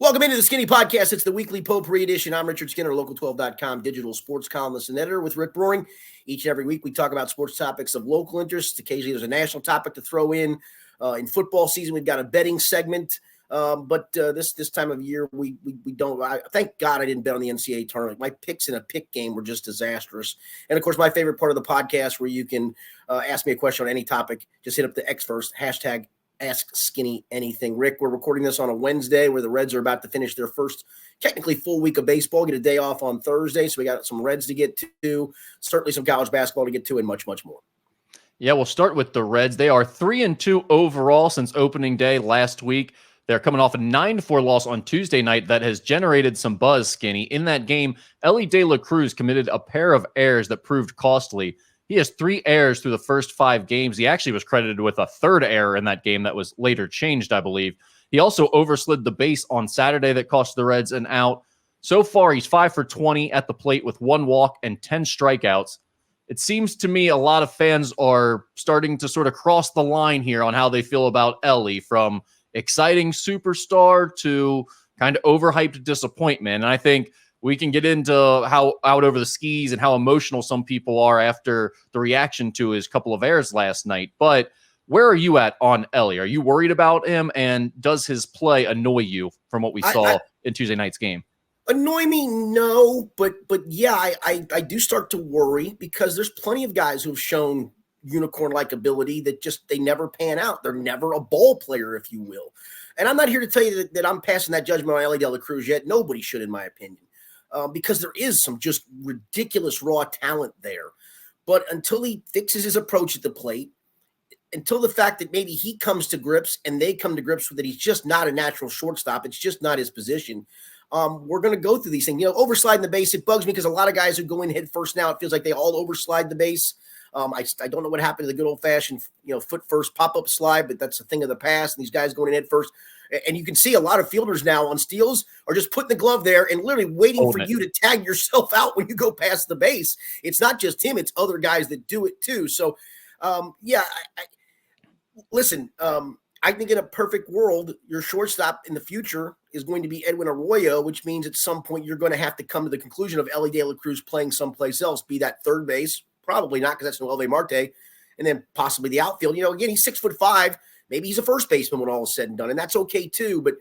Welcome into the Skinny Podcast. It's the weekly potpourri edition. I'm Richard Skinner, Local12.com digital sports columnist and editor with Rick Broering. Each and every week, we talk about sports topics of local interest. Occasionally, there's a national topic to throw in. In football season, we've got a betting segment. But this time of year, we don't. Thank God I didn't bet on the NCAA tournament. My picks in a pick game were just disastrous. And, of course, my favorite part of the podcast where you can ask me a question on any topic. Just hit up the X first, hashtag Ask Skinny Anything. Rick, we're recording this on a Wednesday where the Reds are about to finish their first technically full week of baseball, get a day off on Thursday. So we got some Reds to get to, certainly some college basketball to get to, and much, much more. Yeah, we'll start with the Reds. They are 3-2 overall since opening day last week. They're coming off a 9-4 loss on Tuesday night that has generated some buzz, Skinny. In that game, Elly De La Cruz committed a pair of errors that proved costly. He has 3 errors through the first 5 games. He actually was credited with a 3rd error in that game that was later changed, I believe. He also overslid the base on Saturday that cost the Reds an out. So far, he's 5 for 20 at the plate with 1 walk and 10 strikeouts. It seems to me a lot of fans are starting to sort of cross the line here on how they feel about Elly, from exciting superstar to kind of overhyped disappointment. And I think we can get into how out over the skis and how emotional some people are after the reaction to his couple of errors last night. But where are you at on Elly? Are you worried about him? And does his play annoy you from what we saw in Tuesday night's game? Annoy me, no, but yeah, I do start to worry because there's plenty of guys who have shown unicorn-like ability that just they never pan out. They're never a ball player, if you will. And I'm not here to tell you that I'm passing that judgment on Elly De La Cruz yet. Nobody should, in my opinion. Because there is some just ridiculous raw talent there. But until he fixes his approach at the plate, until the fact that maybe he comes to grips and they come to grips with that he's just not a natural shortstop, it's just not his position, we're going to go through these things. You know, oversliding the base, it bugs me because a lot of guys who go in head first now, it feels like they all overslide the base. I don't know what happened to the good old-fashioned, foot first pop-up slide, but that's a thing of the past, and these guys going in head first. And you can see a lot of fielders now on steals are just putting the glove there and literally waiting for you to tag yourself out when you go past the base. It's not just him. It's other guys that do it too. So, listen, I think in a perfect world, your shortstop in the future is going to be Edwin Arroyo, which means at some point you're going to have to come to the conclusion of Elly De La Cruz playing someplace else, be that third base. Probably not, because that's Noelvi Marte, and then possibly the outfield. Again, he's 6'5". Maybe he's a first baseman when all is said and done, and that's okay too. But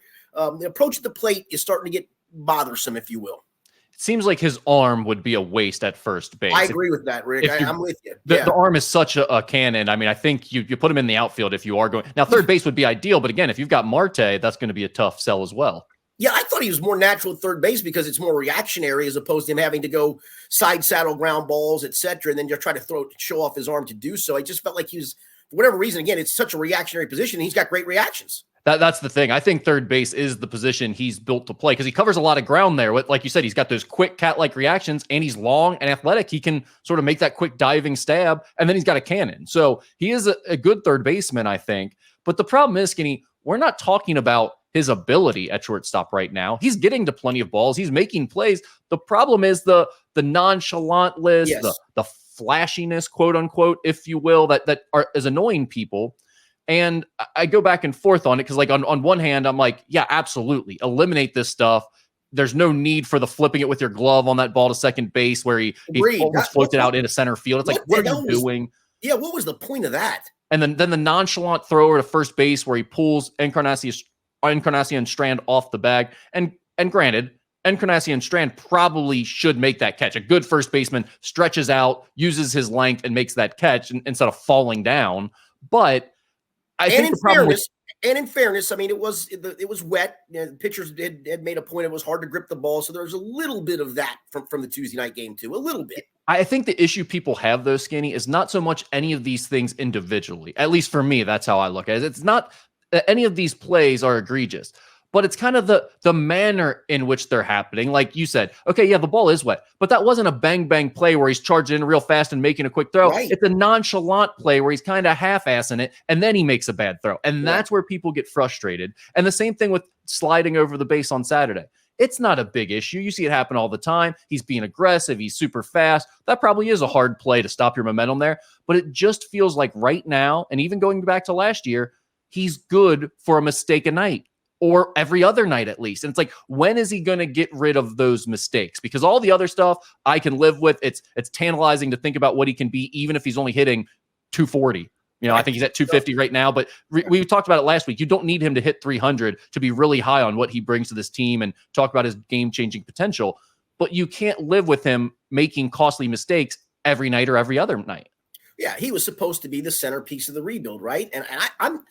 the approach at the plate is starting to get bothersome, if you will. It seems like his arm would be a waste at first base. I agree with that, Rick. I'm with you. The arm is such a cannon. I mean, I think you put him in the outfield if you are going. Now, third base would be ideal, but again, if you've got Marte, that's going to be a tough sell as well. Yeah, I thought he was more natural at third base because it's more reactionary as opposed to him having to go side saddle ground balls, et cetera, and then just try to show off his arm to do so. I just felt like he was, for whatever reason, again, it's such a reactionary position, and he's got great reactions. That's the thing. I think third base is the position he's built to play because he covers a lot of ground there. Like you said, he's got those quick cat-like reactions, and he's long and athletic. He can sort of make that quick diving stab, and then he's got a cannon. So he is a good third baseman, I think. But the problem is, Skinny, we're not talking about his ability at shortstop right now. He's getting to plenty of balls. He's making plays. The problem is the nonchalantness, the flashiness, quote unquote, if you will, that is annoying people. And I go back and forth on it because, like, on one hand, I'm like, yeah, absolutely, eliminate this stuff. There's no need for the flipping it with your glove on that ball to second base where he almost floated out into center field. It's like, what are you doing? Yeah, what was the point of that? And then the nonchalant thrower to first base where he pulls Encarnacion Strand off the bag. And granted, Encarnacion Strand probably should make that catch. A good first baseman stretches out, uses his length, and makes that catch instead of falling down. But I think the problem in fairness, I mean, it was wet. The pitchers had made a point. It was hard to grip the ball. So there's a little bit of that from the Tuesday night game too. A little bit. I think the issue people have, though, Skinny, is not so much any of these things individually. At least for me, that's how I look at it. It's not that any of these plays are egregious, but it's kind of the manner in which they're happening. Like you said, okay, yeah, the ball is wet, but that wasn't a bang play where he's charging in real fast and making a quick throw. Right. It's a nonchalant play where he's kind of half-assing it, and then he makes a bad throw. And that's where people get frustrated. And the same thing with sliding over the base on Saturday. It's not a big issue. You see it happen all the time. He's being aggressive. He's super fast. That probably is a hard play to stop your momentum there. But it just feels like right now, and even going back to last year, he's good for a mistake a night. or every other night at least. And it's like, when is he going to get rid of those mistakes? Because all the other stuff I can live with. It's tantalizing to think about what he can be, even if he's only hitting 240. I think he's at 250 right now, but we talked about it last week. You don't need him to hit 300 to be really high on what he brings to this team and talk about his game-changing potential. But you can't live with him making costly mistakes every night or every other night. Yeah, he was supposed to be the centerpiece of the rebuild, right? And I'm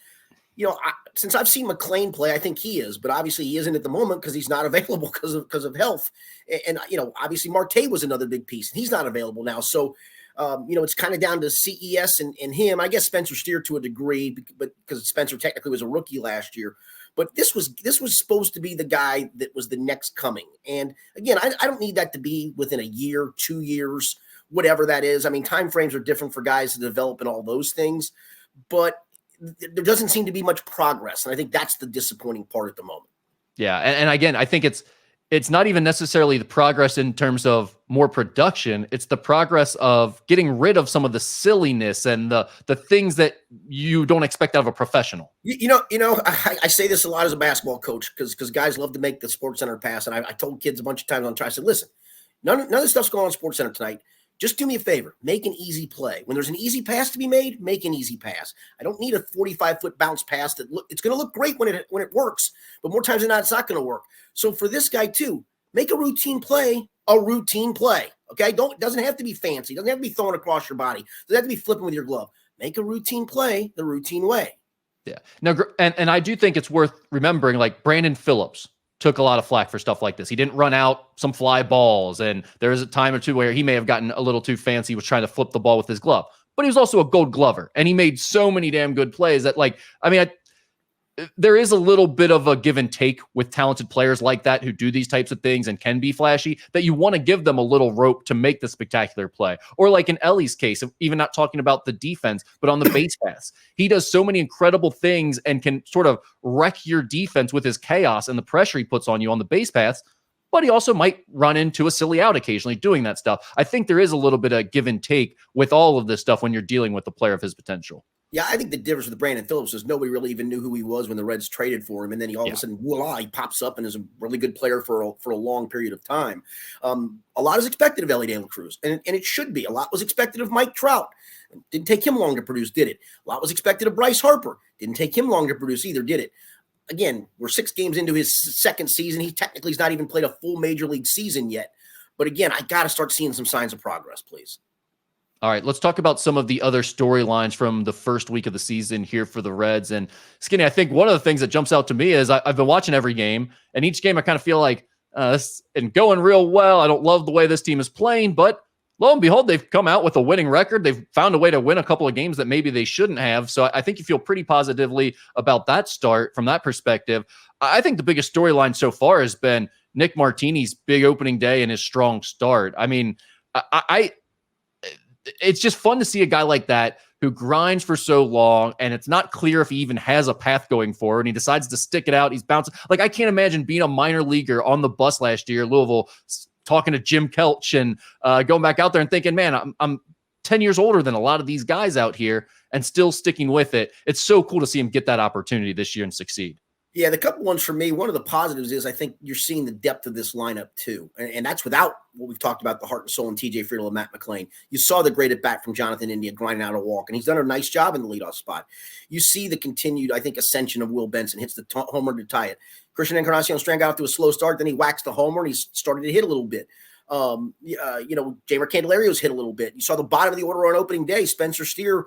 since I've seen McLean play, I think he is, but obviously he isn't at the moment because he's not available because of health. And obviously Marte was another big piece, and he's not available now. So, it's kind of down to CES and him. I guess Spencer Steer to a degree, but because Spencer technically was a rookie last year. But this was supposed to be the guy that was the next coming. And again, I don't need that to be within a year, 2 years, whatever that is. I mean, time frames are different for guys to develop and all those things, but there doesn't seem to be much progress. And I think that's the disappointing part at the moment. Yeah. And again, I think it's not even necessarily the progress in terms of more production. It's the progress of getting rid of some of the silliness and the things that you don't expect out of a professional. I say this a lot as a basketball coach because guys love to make the Sports Center pass. And I told kids a bunch of times on try, I said, listen, none of this stuff's going on Sports Center tonight. Just do me a favor, make an easy play. When there's an easy pass to be made, make an easy pass. I don't need a 45-foot bounce pass it's going to look great when it works, but more times than not, it's not going to work. So for this guy too, make a routine play. Okay, doesn't have to be fancy. It doesn't have to be thrown across your body. It doesn't have to be flipping with your glove. Make a routine play the routine way. Yeah. Now, and I do think it's worth remembering, like Brandon Phillips took a lot of flack for stuff like this. He didn't run out some fly balls, and there was a time or two where he may have gotten a little too fancy, was trying to flip the ball with his glove. But he was also a Gold Glover, and he made so many damn good plays that, there is a little bit of a give and take with talented players like that who do these types of things and can be flashy, that you want to give them a little rope to make the spectacular play. Or like in Ellie's case, even not talking about the defense, but on the base pass, he does so many incredible things and can sort of wreck your defense with his chaos and the pressure he puts on you on the base pass. But he also might run into a silly out occasionally doing that stuff. I think there is a little bit of give and take with all of this stuff when you're dealing with a player of his potential. Yeah, I think the difference with Brandon Phillips is nobody really even knew who he was when the Reds traded for him. And then he all of a sudden, voila, he pops up and is a really good player for a long period of time. A lot is expected of Ellie De La Cruz, and it should be. A lot was expected of Mike Trout. Didn't take him long to produce, did it? A lot was expected of Bryce Harper. Didn't take him long to produce either, did it? Again, we're 6 games into his second season. He technically has not even played a full major league season yet. But again, I got to start seeing some signs of progress, please. All right, let's talk about some of the other storylines from the first week of the season here for the Reds. And Skinny, I think one of the things that jumps out to me is I've been watching every game, and each game I kind of feel like this isn't going real well. I don't love the way this team is playing, but lo and behold, they've come out with a winning record. They've found a way to win a couple of games that maybe they shouldn't have. So I think you feel pretty positively about that start from that perspective. I think the biggest storyline so far has been Nick Martini's big opening day and his strong start. I mean, it's just fun to see a guy like that who grinds for so long, and it's not clear if he even has a path going forward, and he decides to stick it out. He's bouncing. Like, I can't imagine being a minor leaguer on the bus last year, Louisville, talking to Jim Kelch and going back out there and thinking, man, I'm 10 years older than a lot of these guys out here and still sticking with it. It's so cool to see him get that opportunity this year and succeed. Yeah, the couple ones for me, one of the positives is I think you're seeing the depth of this lineup too. And that's without what we've talked about, the heart and soul and TJ Friedel and Matt McLean. You saw the great at bat from Jonathan India grinding out a walk, and he's done a nice job in the leadoff spot. You see the continued, I think, ascension of Will Benson, hits the homer to tie it. Christian Encarnacion Strand got off to a slow start, then he waxed the homer, and he started to hit a little bit. Jamer Candelario's hit a little bit. You saw the bottom of the order on opening day. Spencer Steer,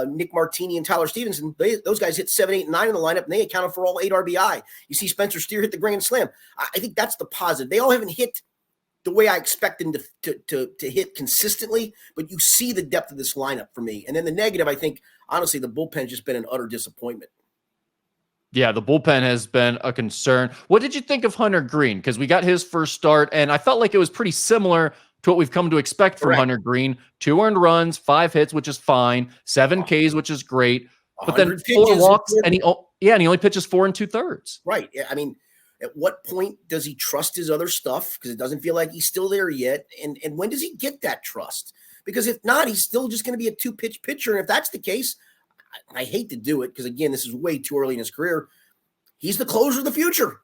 Nick Martini, and Tyler Stevenson. Those guys hit 7, 8, and 9 in the lineup, and they accounted for all 8 RBI. You see Spencer Steer hit the grand slam. I think that's the positive. They all haven't hit the way I expect them to hit consistently, but you see the depth of this lineup for me. And then the negative, I think, honestly, the bullpen's just been an utter disappointment. Yeah, the bullpen has been a concern. What did you think of Hunter Green? Because we got his first start, and I felt like it was pretty similar to what we've come to expect from Hunter Green. 2 earned runs, 5 hits, which is fine, 7 Ks, which is great, but then 4 walks, and he only pitches 4 2/3. Right. I mean, at what point does he trust his other stuff? Because it doesn't feel like he's still there yet. And when does he get that trust? Because if not, he's still just going to be a 2-pitch pitcher. And if that's the case, I hate to do it because, again, this is way too early in his career. He's the closer of the future.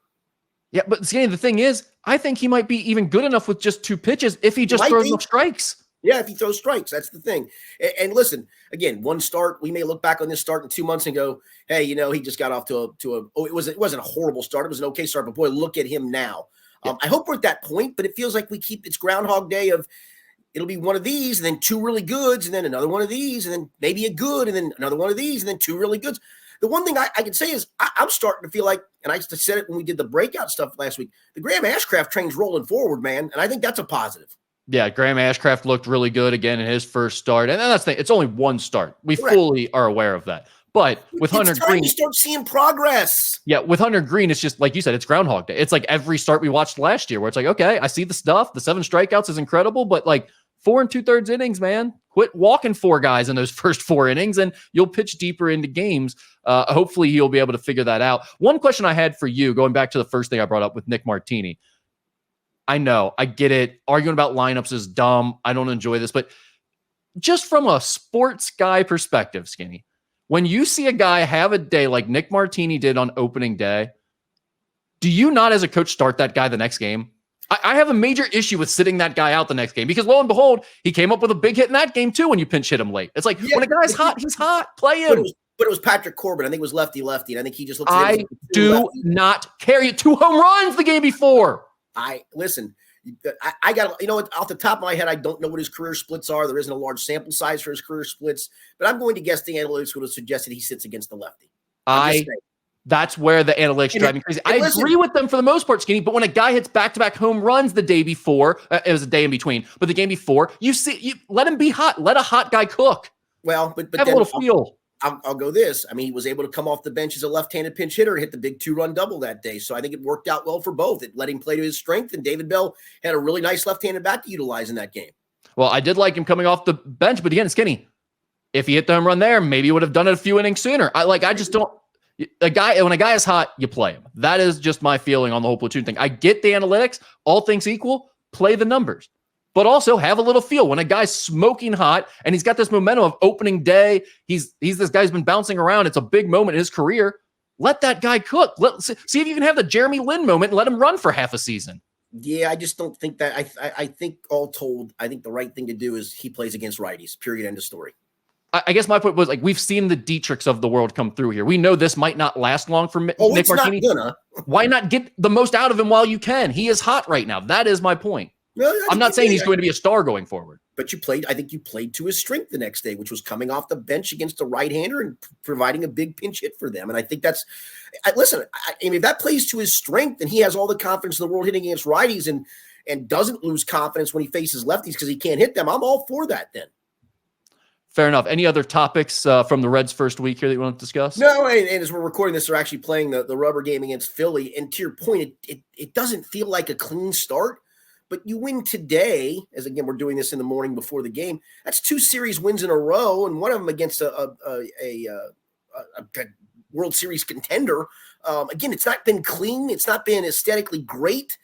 Yeah, but Skinny, the thing is, I think he might be even good enough with just 2 pitches if he just throws enough strikes. Yeah, if he throws strikes, that's the thing. And listen, again, one start, we may look back on this start in 2 months and go, hey, he just got off to a it wasn't a horrible start. It was an okay start, but boy, look at him now. Yeah. I hope we're at that point, but it feels like it's Groundhog Day of it'll be one of these and then 2 really goods and then another one of these and then maybe a good and then another one of these and then 2 really goods. The one thing I can say is I'm starting to feel like, and I said it when we did the breakout stuff last week, the Graham Ashcraft train's rolling forward, man, and I think that's a positive. Yeah, Graham Ashcraft looked really good again in his first start. And that's the thing. It's only one start. We fully are aware of that. But with Hunter Green, you start seeing progress. Yeah, with Hunter Green, it's just like you said, it's Groundhog Day. It's like every start we watched last year where it's like, okay, I see the stuff. The 7 strikeouts is incredible, but like 4 2/3 innings, man. Quit walking 4 guys in those first 4 innings and you'll pitch deeper into games. Hopefully he'll be able to figure that out. One question I had for you, going back to the first thing I brought up with Nick Martini. I know, I get it. Arguing about lineups is dumb. I don't enjoy this, but just from a sports guy perspective, Skinny, when you see a guy have a day like Nick Martini did on opening day, do you not as a coach start that guy the next game? I have a major issue with sitting that guy out the next game because lo and behold, he came up with a big hit in that game too when you pinch hit him late. It's like when a guy's hot, he's hot. Play him. But it was Patrick Corbin. I think it was lefty, and I think he just looks at it. I do not carry 2 home runs the game before. Listen, I got, off the top of my head, I don't know what his career splits are. There isn't a large sample size for his career splits, but I'm going to guess the analytics would have suggested he sits against the lefty. That's where the analytics drive me crazy. I agree with them for the most part, Skinny, but when a guy hits back-to-back home runs the day before, it was a day in between, but the game before, you let him be hot. Let a hot guy cook. Well, but have a little feel. I'll go this. I mean, he was able to come off the bench as a left-handed pinch hitter and hit the big 2-run double that day. So I think it worked out well for both. It let him play to his strength, and David Bell had a really nice left-handed bat to utilize in that game. Well, I did like him coming off the bench, but again, Skinny, if he hit the home run there, maybe he would have done it a few innings sooner. I just don't. When a guy is hot, you play him. That is just my feeling on the whole platoon thing. I get the analytics. All things equal, play the numbers. But also have a little feel. When a guy's smoking hot and he's got this momentum of opening day, he's this guy's been bouncing around. It's a big moment in his career. Let that guy cook. See if you can have the Jeremy Lin moment and let him run for half a season. Yeah, I just don't think that. I think all told, I think the right thing to do is he plays against righties. Period. End of story. I guess my point was like we've seen the Dietrichs of the world come through here. We know this might not last long for Nick Martini. Why not get the most out of him while you can? He is hot right now. That is my point. No, I'm not saying he's going to be a star going forward. But I think you played to his strength the next day, which was coming off the bench against a right-hander and providing a big pinch hit for them. And I think that's listen, I mean, if that plays to his strength and he has all the confidence in the world hitting against righties and doesn't lose confidence when he faces lefties because he can't hit them, I'm all for that then. Fair enough. Any other topics from the Reds' first week here that you want to discuss? No, and as we're recording this, they're actually playing the rubber game against Philly. And to your point, it doesn't feel like a clean start, but you win today, as again, we're doing this in the morning before the game. That's 2 series wins in a row, and one of them against a World Series contender. Again, it's not been clean. It's not been aesthetically great,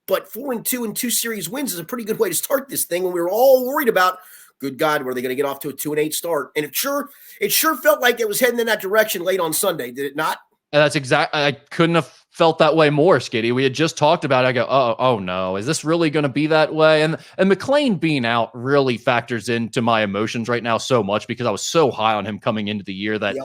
but 4-2 and 2 series wins is a pretty good way to start this thing when we were all worried about, good God, were they going to get off to a 2-8 start? And it sure felt like it was heading in that direction late on Sunday, did it not? That's exactly. I couldn't have felt that way more, Skitty. We had just talked about it. I go, oh no, is this really going to be that way? And McLean being out really factors into my emotions right now so much because I was so high on him coming into the year that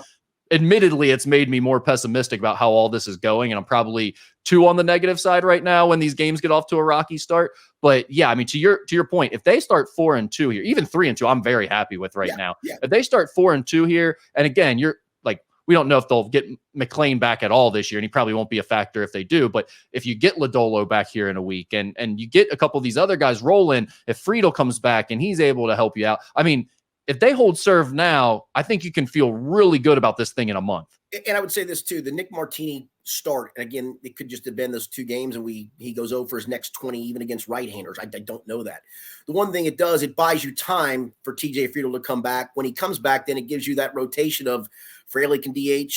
admittedly it's made me more pessimistic about how all this is going. And I'm probably 2 on the negative side right now when these games get off to a rocky start. But yeah, I mean, to your point, if they start 4-2 here, even 3-2, I'm very happy with right now. Yeah. If they start 4-2 here, and again, you're like, we don't know if they'll get McLean back at all this year, and he probably won't be a factor if they do. But if you get Lodolo back here in a week and you get a couple of these other guys rolling, if Friedel comes back and he's able to help you out, I mean, if they hold serve now, I think you can feel really good about this thing in a month. And I would say this too, the Nick Martini start, and again, it could just have been those 2 games and he goes over his next 20, even against right-handers. I don't know that. The one thing it does, it buys you time for TJ Friedel to come back. When he comes back, then it gives you that rotation of Fraley can DH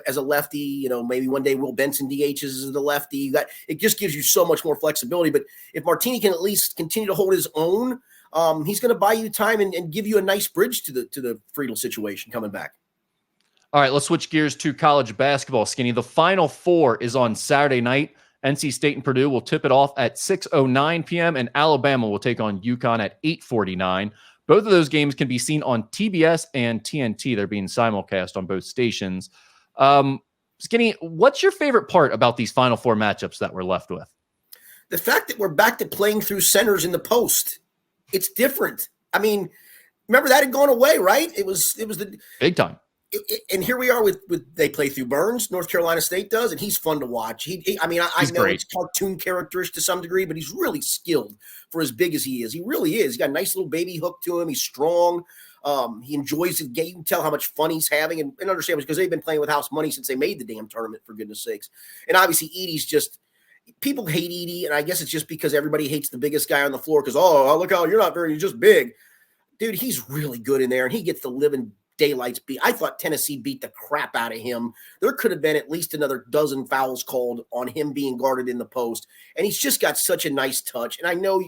as a lefty, maybe one day Will Benson DHs as the lefty. It just gives you so much more flexibility. But if Martini can at least continue to hold his own, he's going to buy you time and give you a nice bridge to the Friedel situation coming back. All right, let's switch gears to college basketball, Skinny. The Final Four is on Saturday night. NC State and Purdue will tip it off at 6:09 p.m., and Alabama will take on UConn at 8:49. Both of those games can be seen on TBS and TNT. They're being simulcast on both stations. Skinny, what's your favorite part about these Final Four matchups that we're left with? The fact that we're back to playing through centers in the post. It's different. I mean, remember that had gone away, right? It was the big time. And here we are with they play through Burns. North Carolina State does, and he's fun to watch. I know great. It's cartoon characters to some degree, but he's really skilled for as big as he is. He really is. He's got a nice little baby hook to him. He's strong. He enjoys the game. You can tell how much fun he's having, and understand because they've been playing with house money since they made the damn tournament, for goodness sakes. And obviously, Edey's just people hate Edey, and I guess it's just because everybody hates the biggest guy on the floor because look how you're just big, dude. He's really good in there, and he gets the living daylights beat. I thought Tennessee beat the crap out of him. There could have been at least another dozen fouls called on him being guarded in the post. And he's just got such a nice touch. And I know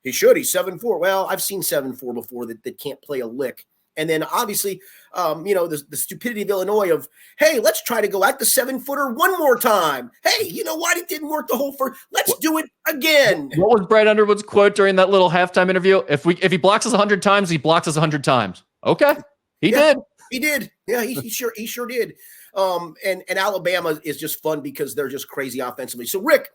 he should. He's 7'4". Well, I've seen 7'4" before that can't play a lick. And then obviously, the stupidity of Illinois of, hey, let's try to go at the 7-footer one more time. Hey, you know what? It didn't work the whole first. Let's do it again. What was Brad Underwood's quote during that little halftime interview? If he blocks us 100 times, he blocks us 100 times. Okay. He did. Yeah, he sure did. And Alabama is just fun because they're just crazy offensively. So, Rick,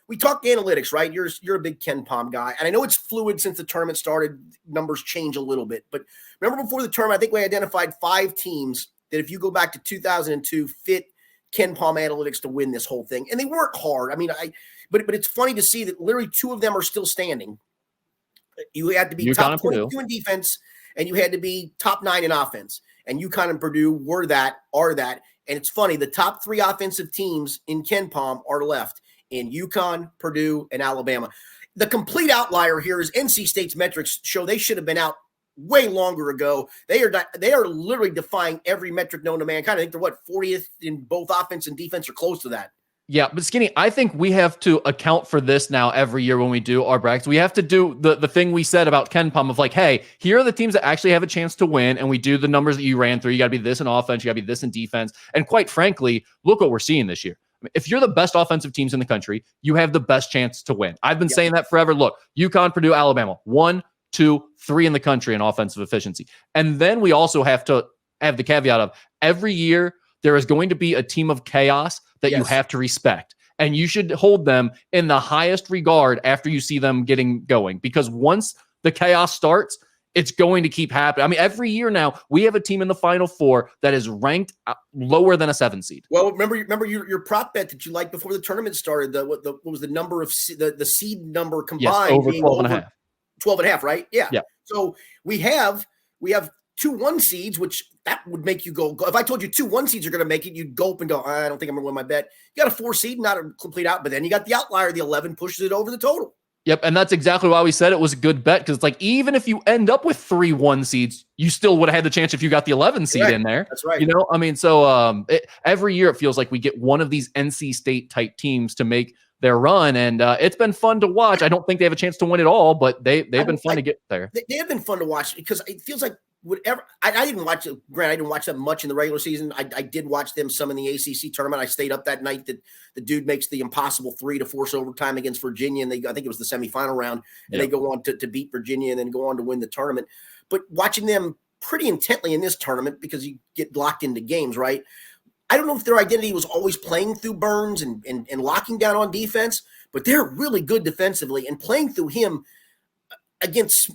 we talked analytics, right? You're a big Ken Pom guy. And I know it's fluid since the tournament started. Numbers change a little bit. But remember before the tournament, I think we identified 5 teams that if you go back to 2002, fit Ken Pom analytics to win this whole thing. And they work hard. I mean, but it's funny to see that literally 2 of them are still standing. You had to be top 22 in defense, and you had to be top 9 in offense. And UConn and Purdue are that. And it's funny, the top 3 offensive teams in Ken Pom are left in UConn, Purdue, and Alabama. The complete outlier here is NC State's metrics show they should have been out way longer ago. They are literally defying every metric known to mankind. I think they're 40th in both offense and defense, or close to that. Yeah, but Skinny, I think we have to account for this now every year when we do our brackets. We have to do the thing we said about Ken Pom of like, hey, here are the teams that actually have a chance to win, and we do the numbers that you ran through. You got to be this in offense, you got to be this in defense. And quite frankly, look what we're seeing this year. I mean, if you're the best offensive teams in the country, you have the best chance to win. I've been saying that forever. Look, UConn, Purdue, Alabama, 1, 2, 3 in the country in offensive efficiency. And then we also have to have the caveat of every year there is going to be a team of chaos that you have to respect. And you should hold them in the highest regard after you see them getting going. Because once the chaos starts, it's going to keep happening. I mean, every year now, we have a team in the Final Four that is ranked lower than a 7 seed. Well, remember your prop bet that you liked before the tournament started. What was the number of the seed number combined? Yes, over 12.5. 12.5, right? Yeah. Yeah. So we have 2 1 seeds, which that would make you go. If I told you 2 1 seeds are going to make it, you'd go up and go, I don't think I'm going to win my bet. You got a 4 seed, not a complete out, but then you got the outlier, the 11 pushes it over the total. Yep, and that's exactly why we said it was a good bet, because it's like even if you end up with 3 1 seeds, you still would have had the chance if you got the 11 seed in there. That's right. You know, I mean, so every year it feels like we get one of these NC State type teams to make their run, and it's been fun to watch. I don't think they have a chance to win it all, but they've been fun to get there. They have been fun to watch because it feels like whatever. I didn't watch it. Grant, I didn't watch them much in the regular season. I did watch them some in the ACC tournament. I stayed up that night that the dude makes the impossible 3 to force overtime against Virginia, and I think it was the semifinal round, and they go on to beat Virginia and then go on to win the tournament. But watching them pretty intently in this tournament, because you get locked into games, right? I don't know if their identity was always playing through Burns and locking down on defense, but they're really good defensively, and playing through him against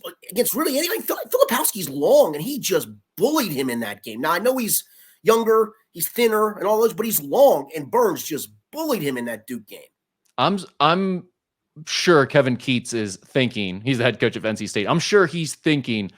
really anything. Filipowski's long, and he just bullied him in that game. Now, I know he's younger, he's thinner and all those, but he's long, and Burns just bullied him in that Duke game. I'm sure Kevin Keats is thinking, he's the head coach of NC State. I'm sure he's thinking,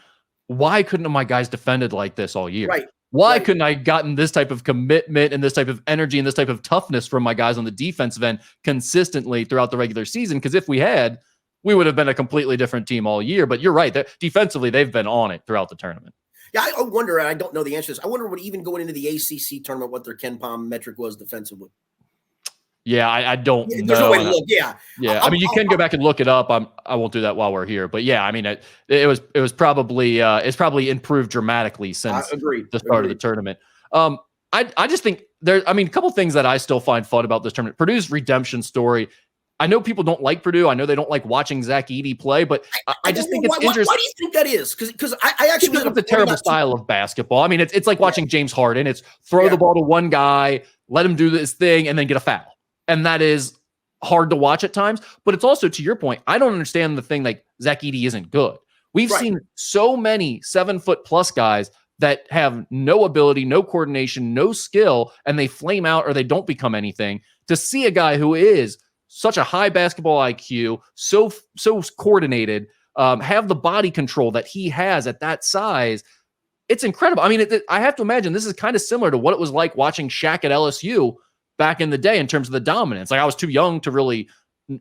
why couldn't my guys defended like this all year? Right. Why couldn't I gotten this type of commitment and this type of energy and this type of toughness from my guys on the defensive end consistently throughout the regular season? Because if we had, we would have been a completely different team all year. But you're right. Defensively, they've been on it throughout the tournament. Yeah, I wonder, and I don't know the answer to this, I wonder what even going into the ACC tournament, what their Ken Pom metric was defensively. Yeah, I don't know. There's no way to look. Yeah. I mean, you can go back and look it up. I won't do that while we're here. But yeah, I mean, it was probably it's probably improved dramatically since the start of the tournament. I just think a couple things that I still find fun about this tournament. Purdue's redemption story. I know people don't like Purdue. I know they don't like watching Zach Edey play, but I just think it's interesting. Why do you think that is? Because I actually it's a terrible style of basketball. I mean, it's like watching James Harden. It's throw the ball to one guy, let him do this thing, and then get a foul. And that is hard to watch at times. But it's also, to your point, I don't understand the thing like Zach Edey isn't good. We've seen so many 7-foot+ guys that have no ability, no coordination, no skill, and they flame out or they don't become anything. To see a guy who is such a high basketball IQ, so coordinated, have the body control that he has at that size, it's incredible. I mean, I have to imagine this is kind of similar to what it was like watching Shaq at LSU back in the day in terms of the dominance. Like, I was too young to really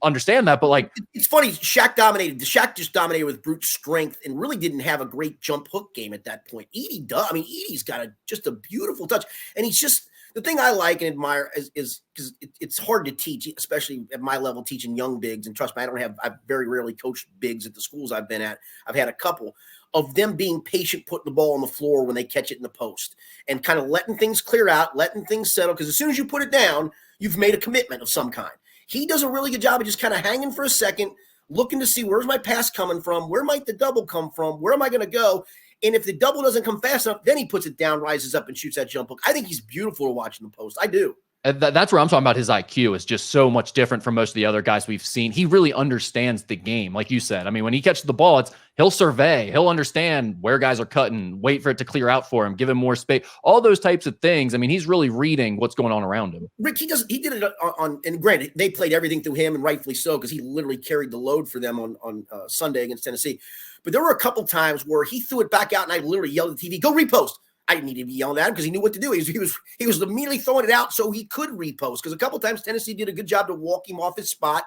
understand that, but like, it's funny. Shaq dominated. Shaq just dominated with brute strength and really didn't have a great jump hook game at that point. Edey does. I mean, Edey's got just a beautiful touch, and he's just the thing I like and admire is because it's hard to teach, especially at my level, teaching young bigs. And trust me, I've very rarely coached bigs at the schools I've been at. I've had a couple of them being patient, putting the ball on the floor when they catch it in the post, and kind of letting things clear out, letting things settle. Because as soon as you put it down, you've made a commitment of some kind. He does a really good job of just kind of hanging for a second, looking to see where's my pass coming from, where might the double come from, where am I going to go? And if the double doesn't come fast enough, then he puts it down, rises up, and shoots that jump hook. I think he's beautiful to watch in the post. I do. That's where I'm talking about. His IQ is just so much different from most of the other guys we've seen. He really understands the game, like you said. I mean, when he catches the ball, he'll survey, he'll understand where guys are cutting, wait for it to clear out for him, give him more space, all those types of things. I mean, he's really reading what's going on around him. Rick, he did it on and granted, they played everything through him, and rightfully so, because he literally carried the load for them on Sunday against Tennessee. But there were a couple times where he threw it back out, and I literally yelled at the TV, "Go repost!" I didn't need to be yelling at him because he knew what to do. He was immediately throwing it out so he could repost, because a couple times Tennessee did a good job to walk him off his spot,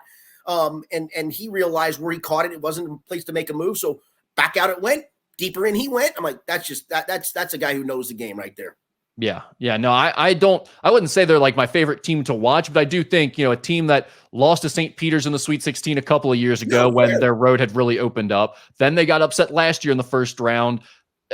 and he realized where he caught it. It wasn't a place to make a move, so back out it went. Deeper in he went. I'm like, that's a guy who knows the game right there. Yeah. No, I wouldn't say they're like my favorite team to watch, but I do think, a team that lost to St. Peter's in the Sweet 16 a couple of years ago when their road had really opened up. Then they got upset last year in the first round.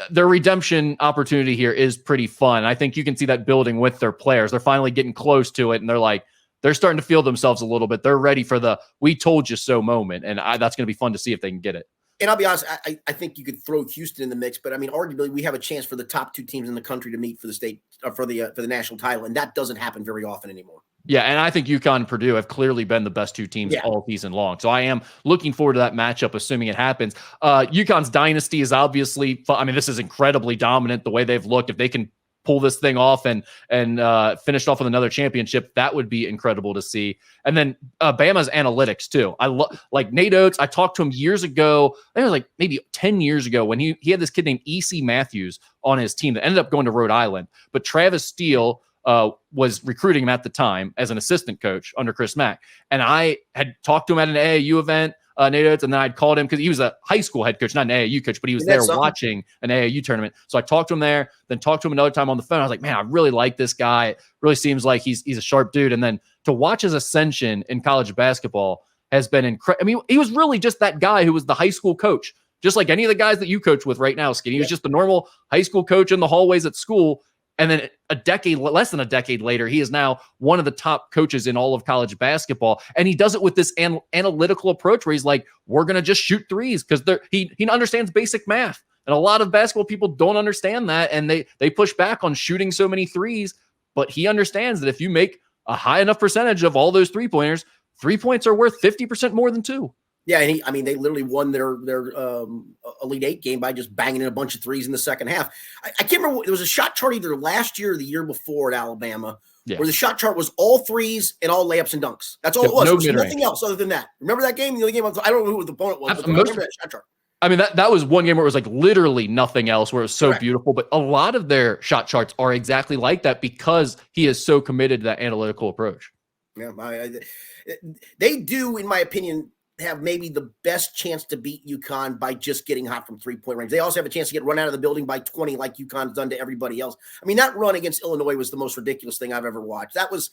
Their redemption opportunity here is pretty fun. I think you can see that building with their players. They're finally getting close to it, and they're starting to feel themselves a little bit. They're ready for the "we told you so" moment, and that's going to be fun to see if they can get it. And I'll be honest, I think you could throw Houston in the mix, but I mean, arguably, we have a chance for the top two teams in the country to meet for the state for the national title, and that doesn't happen very often anymore. Yeah, and I think UConn and Purdue have clearly been the best two teams all season long. So I am looking forward to that matchup, assuming it happens. UConn's dynasty is obviously fun. I mean, this is incredibly dominant the way they've looked. If they can pull this thing off and finish off with another championship, that would be incredible to see. And then Bama's analytics too. I like Nate Oates. I talked to him years ago. I think it was like maybe 10 years ago when he had this kid named E.C. Matthews on his team that ended up going to Rhode Island. But Travis Steele was recruiting him at the time as an assistant coach under Chris Mack. And I had talked to him at an AAU event, Nate Oates, and then I'd called him because he was a high school head coach, not an AAU coach, but he was there watching an AAU tournament. So I talked to him there, then talked to him another time on the phone. I was like, man, I really like this guy. It really seems like he's a sharp dude. And then to watch his ascension in college basketball has been incredible. I mean, he was really just that guy who was the high school coach, just like any of the guys that you coach with right now, Skinny. He was just the normal high school coach in the hallways at school. And then less than a decade later, he is now one of the top coaches in all of college basketball. And he does it with this analytical approach where he's like, we're going to just shoot threes because he understands basic math. And a lot of basketball people don't understand that. And they push back on shooting so many threes. But he understands that if you make a high enough percentage of all those 3-pointers, 3 points are worth 50% more than 2. Yeah, and they literally won their Elite Eight game by just banging in a bunch of threes in the second half. I can't remember. There was a shot chart either last year or the year before at Alabama where the shot chart was all threes and all layups and dunks. That's all it was. There was nothing else other than that. Remember that game? The other game, I don't know who the opponent was. But I remember that shot chart. I mean, that was one game where it was like literally nothing else, where it was so beautiful. But a lot of their shot charts are exactly like that because he is so committed to that analytical approach. Yeah, they do, in my opinion, have maybe the best chance to beat UConn by just getting hot from 3-point range. They also have a chance to get run out of the building by 20 like UConn's done to everybody else. I mean, that run against Illinois was the most ridiculous thing I've ever watched. That was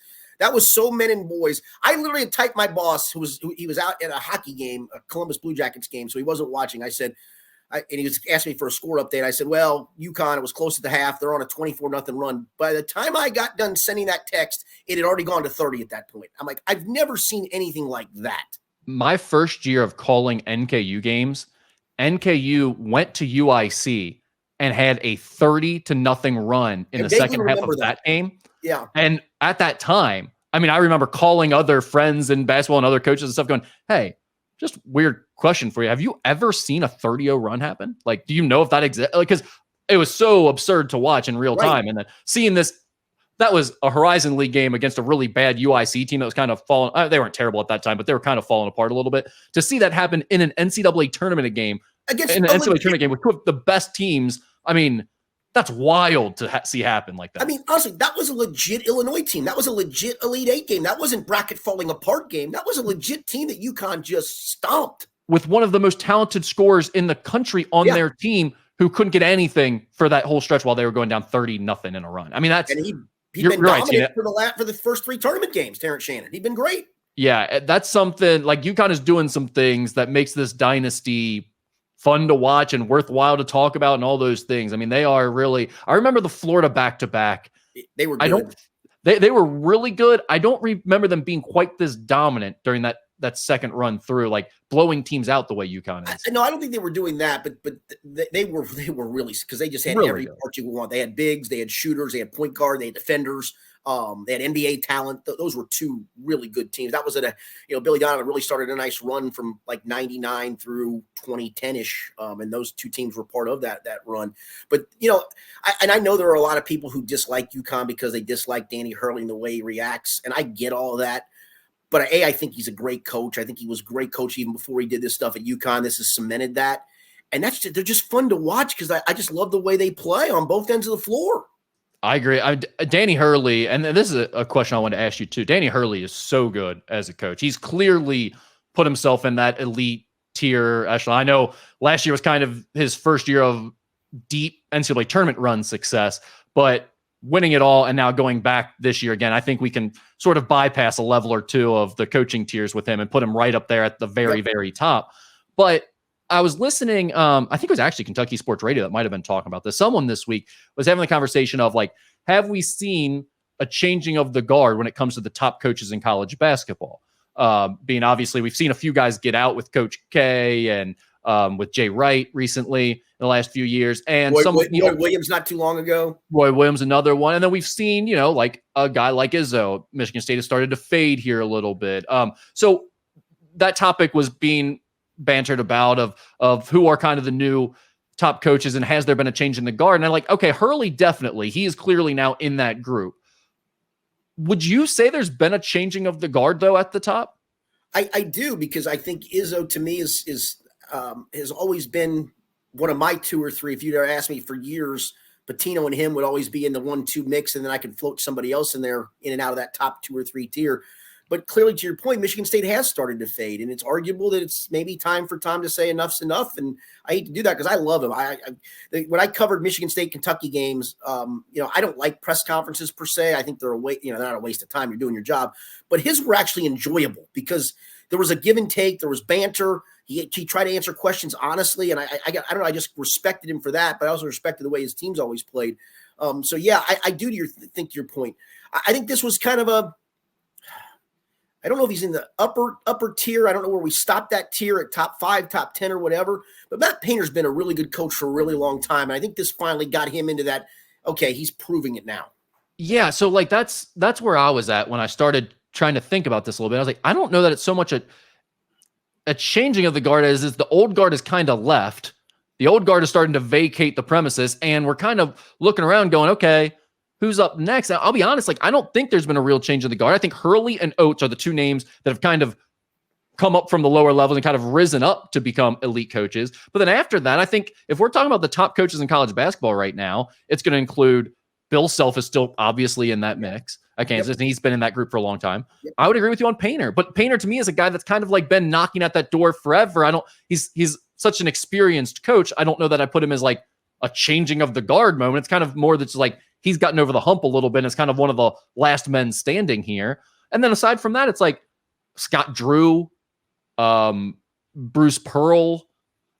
so men and boys. I literally had typed my boss, he was out at a hockey game, a Columbus Blue Jackets game, so he wasn't watching. I said, and he was asking me for a score update. I said, well, UConn, it was close at the half. They're on a 24-0 run. By the time I got done sending that text, it had already gone to 30 at that point. I'm like, I've never seen anything like that. My first year of calling NKU games, NKU went to UIC and had a 30-0 run in the second half of that game. Yeah. And at that time, I mean, I remember calling other friends in basketball and other coaches and stuff going, hey, just weird question for you. Have you ever seen a 30-0 run happen? Like, do you know if that exists? Like, because it was so absurd to watch in real time. And then seeing this, that was a Horizon League game against a really bad UIC team that was kind of falling. They weren't terrible at that time, but they were kind of falling apart a little bit. To see that happen in an NCAA tournament game, with two of the best teams, I mean, that's wild to see happen like that. I mean, honestly, that was a legit Illinois team. That was a legit Elite Eight game. That wasn't bracket falling apart game. That was a legit team that UConn just stomped. With one of the most talented scorers in the country on their team who couldn't get anything for that whole stretch while they were going down 30-0 in a run. I mean, that's... And he'd been dominant for the first 3 tournament games, Terrence Shannon. He'd been great. Yeah, that's something... Like, UConn is doing some things that makes this dynasty fun to watch and worthwhile to talk about and all those things. I mean, they are really... I remember the Florida back-to-back. They were good. They were really good. I don't remember them being quite this dominant during that second run through, like blowing teams out the way UConn is. No, I don't think they were doing that, but they were really, because they just had every part you want. They had bigs, they had shooters, they had point guard, they had defenders. They had NBA talent. Those were 2 really good teams. That was Billy Donovan really started a nice run from like 99 through 2010-ish. And those 2 teams were part of that run. But, I know there are a lot of people who dislike UConn because they dislike Danny Hurley and the way he reacts. And I get all of that. But I think he's a great coach. I think he was a great coach even before he did this stuff at UConn. This has cemented that. And they're just fun to watch because I just love the way they play on both ends of the floor. I agree. Danny Hurley, and this is a question I wanted to ask you too. Danny Hurley is so good as a coach. He's clearly put himself in that elite tier echelon. I know last year was kind of his first year of deep NCAA tournament run success, but winning it all and now going back this year again, I think we can sort of bypass a level or 2 of the coaching tiers with him and put him right up there at the very, very top. But I was listening, I think it was actually Kentucky Sports Radio that might have been talking about this. Someone this week was having the conversation of like, have we seen a changing of the guard when it comes to the top coaches in college basketball? Being obviously, we've seen a few guys get out with Coach K and with Jay Wright recently in the last few years. And Roy Williams not too long ago. Roy Williams, another one. And then we've seen, like a guy like Izzo. Michigan State has started to fade here a little bit. So that topic was being bantered about of who are kind of the new top coaches and has there been a change in the guard? And I'm like, okay, Hurley, definitely. He is clearly now in that group. Would you say there's been a changing of the guard though at the top? I do, because I think Izzo to me has always been one of my 2 or 3. If you'd ever asked me for years, Pitino and him would always be in the 1-2 mix, and then I could float somebody else in there in and out of that top 2 or 3 tier. But clearly, to your point, Michigan State has started to fade, and it's arguable that it's maybe time for Tom to say enough's enough. And I hate to do that because I love him. When I covered Michigan State Kentucky games, I don't like press conferences per se. I think they're they're not a waste of time. You're doing your job, but his were actually enjoyable because there was a give and take. There was banter. He tried to answer questions honestly, and I don't know. I just respected him for that, but I also respected the way his teams always played. So yeah, I do think to your point. I think this was kind of I don't know if he's in the upper tier. I don't know where we stopped that tier at top 5, top 10 or whatever. But Matt Painter's been a really good coach for a really long time. And I think this finally got him into that. Okay, he's proving it now. Yeah. So like that's where I was at when I started trying to think about this a little bit. I was like, I don't know that it's so much a changing of the guard as the old guard is kind of left. The old guard is starting to vacate the premises, and we're kind of looking around going, okay, who's up next? I'll be honest, I don't think there's been a real change in the guard. I think Hurley and Oates are the 2 names that have kind of come up from the lower levels and kind of risen up to become elite coaches. But then after that, I think if we're talking about the top coaches in college basketball right now, it's going to include Bill Self is still obviously in that mix at Kansas, and he's been in that group for a long time. I would agree with you on Painter, but Painter to me is a guy that's kind of been knocking at that door forever. He's such an experienced coach. I don't know that I put him as a changing of the guard moment. It's kind of more that's he's gotten over the hump a little bit. And it's kind of one of the last men standing here. And then aside from that, it's Scott Drew, Bruce Pearl,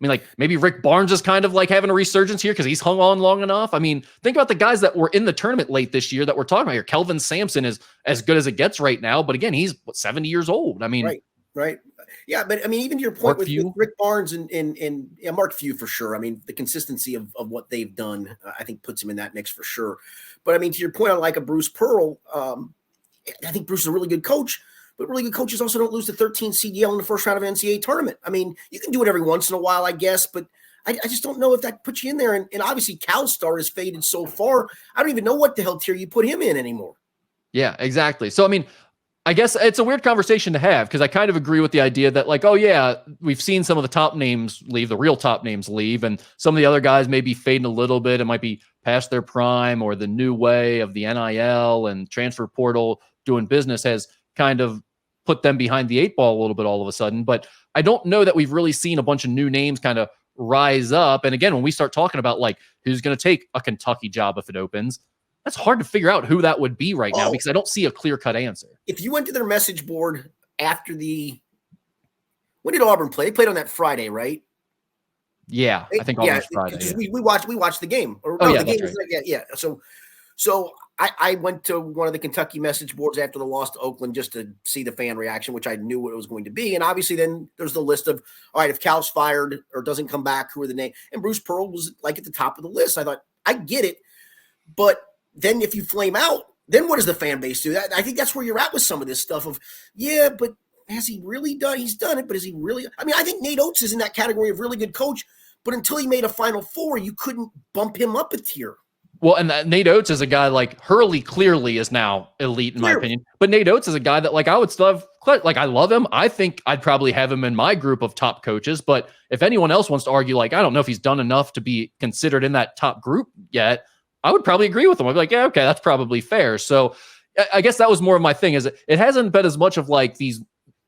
mean, like maybe Rick Barnes is kind of like having a resurgence here because he's hung on long enough. I mean, think about the guys that were in the tournament late this year that we're talking about here. Kelvin Sampson is as good as it gets right now, but again, he's 70 years old. I mean, right. Yeah, but I mean, even to your point with Rick Barnes and Mark Few for sure. I mean, the consistency of what they've done, I think puts him in that mix for sure. But I mean, to your point on like a Bruce Pearl, I think Bruce is a really good coach. But really good coaches also don't lose to 13 CDL in the first round of NCAA tournament. I mean, you can do it every once in a while, I guess, but I just don't know if that puts you in there. And obviously, Cal's star has faded so far. I don't even know what the hell tier you put him in anymore. Yeah, exactly. So, I mean, I guess it's a weird conversation to have because I kind of agree with the idea that, like, oh, yeah, we've seen some of the top names leave, the real top names leave, and some of the other guys may be fading a little bit. It might be past their prime, or the new way of the NIL and transfer portal doing business has kind of put them behind the eight ball a little bit all of a sudden. But I don't know that we've really seen a bunch of new names kind of rise up. And again, when we start talking about like who's going to take a Kentucky job if it opens, that's hard to figure out who that would be right now because I don't see a clear-cut answer. If you went to their message board after when did Auburn play? They played on that Friday, right? Yeah, I think Auburn's Friday. Yeah. We watched the game. The game was right. Yeah. So I went to one of the Kentucky message boards after the loss to Oakland just to see the fan reaction, which I knew what it was going to be. And obviously then there's the list of, all right, if Cal's fired or doesn't come back, who are the names? And Bruce Pearl was like at the top of the list. I thought, I get it. But then if you flame out, then what does the fan base do? I think that's where you're at with some of this stuff of, yeah, but has he really done? He's done it, but is he really? I mean, I think Nate Oates is in that category of really good coach, but until he made a Final Four, you couldn't bump him up a tier. Well, and Nate Oates is a guy like Hurley clearly is now elite in my opinion. But Nate Oates is a guy that like I would still have, like I love him. I think I'd probably have him in my group of top coaches. But if anyone else wants to argue, like, I don't know if he's done enough to be considered in that top group yet, I would probably agree with him. I'd be like, yeah, okay, that's probably fair. So I guess that was more of my thing is it hasn't been as much of like these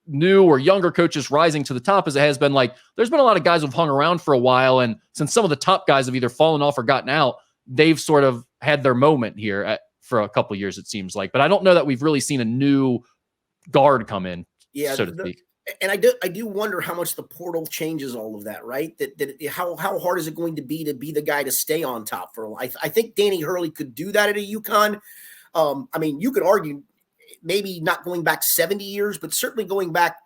new or younger coaches rising to the top as it has been like, there's been a lot of guys who've hung around for a while. And since some of the top guys have either fallen off or gotten out, they've sort of had their moment here for a couple of years, it seems like. But I don't know that we've really seen a new guard come in, so to speak. And I do wonder how much the portal changes all of that, right? How hard is it going to be the guy to stay on top for a while? I think Danny Hurley could do that at a UConn. I mean, you could argue maybe not going back 70 years, but certainly going back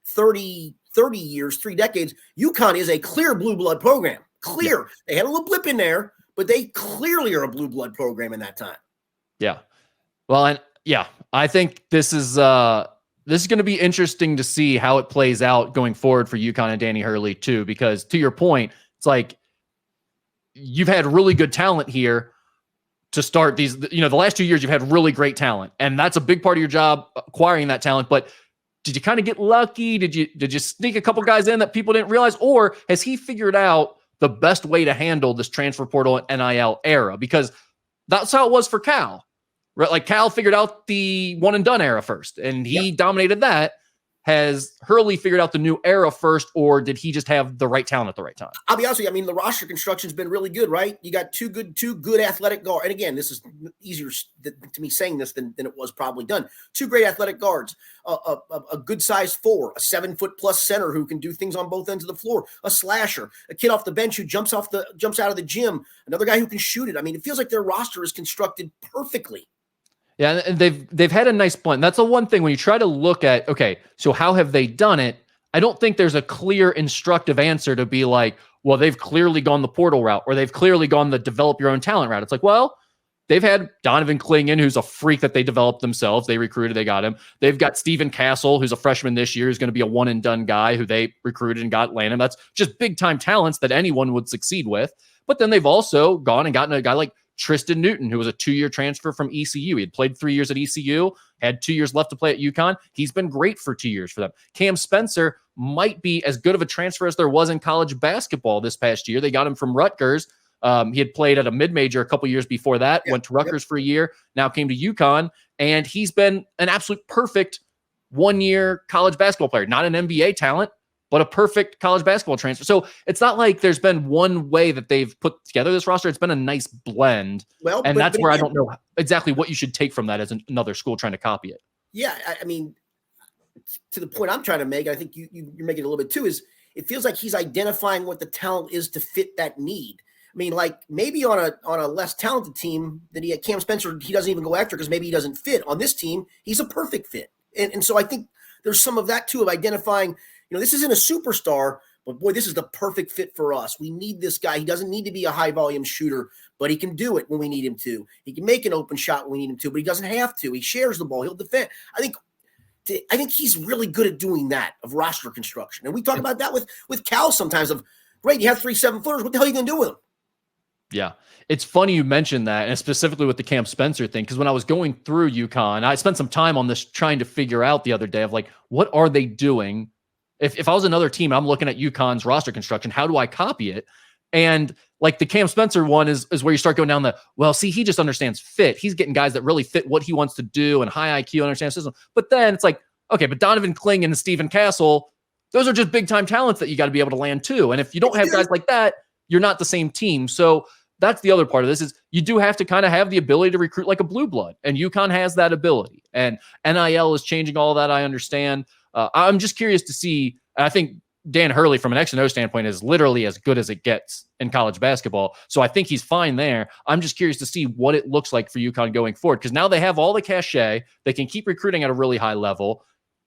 30 years, 3 decades. UConn is a clear blue blood program. Clear. Yeah. They had a little blip in there, but they clearly are a blue blood program in that time. Yeah. Well, and yeah, I think this is going to be interesting to see how it plays out going forward for UConn and Danny Hurley too, because to your point, it's like you've had really good talent here to start these, the last 2 years you've had really great talent, and that's a big part of your job, acquiring that talent. But did you kind of get lucky? Did you sneak a couple guys in that people didn't realize, or has he figured out the best way to handle this transfer portal and NIL era? Because that's how it was for Cal, right? Like Cal figured out the one and done era first, and he dominated that. Has Hurley figured out the new era first, or did he just have the right talent at the right time? I'll be honest with you. I mean, the roster construction's been really good, right? You got two good athletic guards. And again, this is easier to me saying this than it was probably done. 2 great athletic guards, a good size 4, a 7-foot+ center who can do things on both ends of the floor, a slasher, a kid off the bench who jumps out of the gym, another guy who can shoot it. I mean, it feels like their roster is constructed perfectly. Yeah, and they've had a nice blend. That's the one thing when you try to look at, okay, so how have they done it? I don't think there's a clear instructive answer to be like, well, they've clearly gone the portal route, or they've clearly gone the develop your own talent route. It's like, well, they've had Donovan Clingan, who's a freak that they developed themselves. They recruited, they got him. They've got Stephen Castle, who's a freshman this year, who's going to be a one and done guy who they recruited and got landed. That's just big time talents that anyone would succeed with. But then they've also gone and gotten a guy like Tristan Newton, who was a 2-year transfer from ECU. He had played 3 years at ECU, had 2 years left to play at UConn. He's been great for 2 years for them. Cam Spencer might be as good of a transfer as there was in college basketball this past year. They got him from Rutgers. He had played at a mid-major a couple years before that, went to Rutgers for a year, now came to UConn, and he's been an absolute perfect 1-year college basketball player. Not an NBA talent, but a perfect college basketball transfer. So it's not like there's been one way that they've put together this roster. It's been a nice blend. Well, and that's where I don't know exactly what you should take from that as another school trying to copy it. Yeah, I mean, to the point I'm trying to make, I think you're making it a little bit too, is it feels like he's identifying what the talent is to fit that need. I mean, like maybe on a less talented team that he had Cam Spencer, he doesn't even go after because maybe he doesn't fit. On this team, he's a perfect fit. And so I think there's some of that too, of identifying, this isn't a superstar, but boy, this is the perfect fit for us. We need this guy. He doesn't need to be a high volume shooter, but he can do it when we need him to. He can make an open shot when we need him to, but he doesn't have to. He shares the ball. He'll defend. I think he's really good at doing that, of roster construction. And we talk about that with Cal sometimes of, great, you have 3 7-footers. What the hell are you going to do with them? Yeah. It's funny you mentioned that, and specifically with the Cam Spencer thing, because when I was going through UConn, I spent some time on this trying to figure out the other day of like, what are they doing? If I was another team, I'm looking at UConn's roster construction, how do I copy it? And like the Cam Spencer one is where you start going down he just understands fit. He's getting guys that really fit what he wants to do and high IQ, understands system. But then it's like, okay, but Donovan Kling and Stephen Castle, those are just big time talents that you got to be able to land too. And if you don't have guys like that, you're not the same team. So that's the other part of this is you do have to kind of have the ability to recruit like a blue blood, and UConn has that ability. And NIL is changing all that. I understand. I'm just curious to see. I think Dan Hurley, from an X&O standpoint, is literally as good as it gets in college basketball. So I think he's fine there. I'm just curious to see what it looks like for UConn going forward, because now they have all the cachet. They can keep recruiting at a really high level.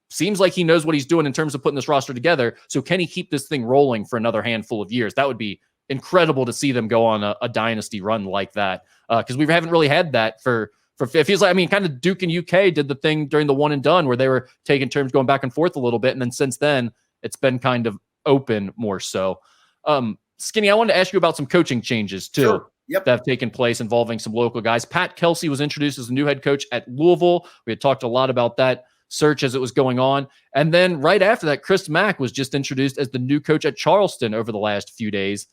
Seems like he knows what he's doing in terms of putting this roster together. So can he keep this thing rolling for another handful of years? That would be incredible to see them go on a dynasty run like that, because we haven't really had that for it feels like, I mean, kind of Duke and UK did the thing during the one and done where they were taking turns going back and forth a little bit, and then since then it's been kind of open more so. Skinny, I wanted to ask you about some coaching changes too. Sure. Yep. That have taken place involving some local guys. Pat Kelsey was introduced as the new head coach at Louisville. We had talked a lot about that search as it was going on. And then right after that, Chris Mack was just introduced as the new coach at Charleston over the last few days.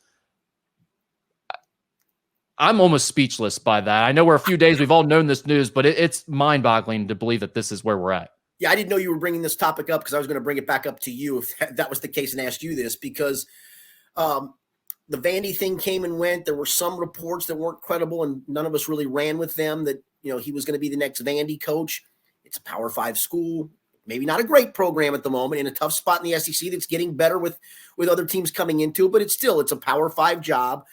I'm almost speechless by that. I know we're a few days, we've all known this news, but it's mind-boggling to believe that this is where we're at. Yeah, I didn't know you were bringing this topic up because I was going to bring it back up to you if that was the case and asked you this, because the Vandy thing came and went. There were some reports that weren't credible, and none of us really ran with them, that he was going to be the next Vandy coach. It's a Power 5 school, maybe not a great program at the moment, in a tough spot in the SEC that's getting better with other teams coming into it, but it's a Power 5 job.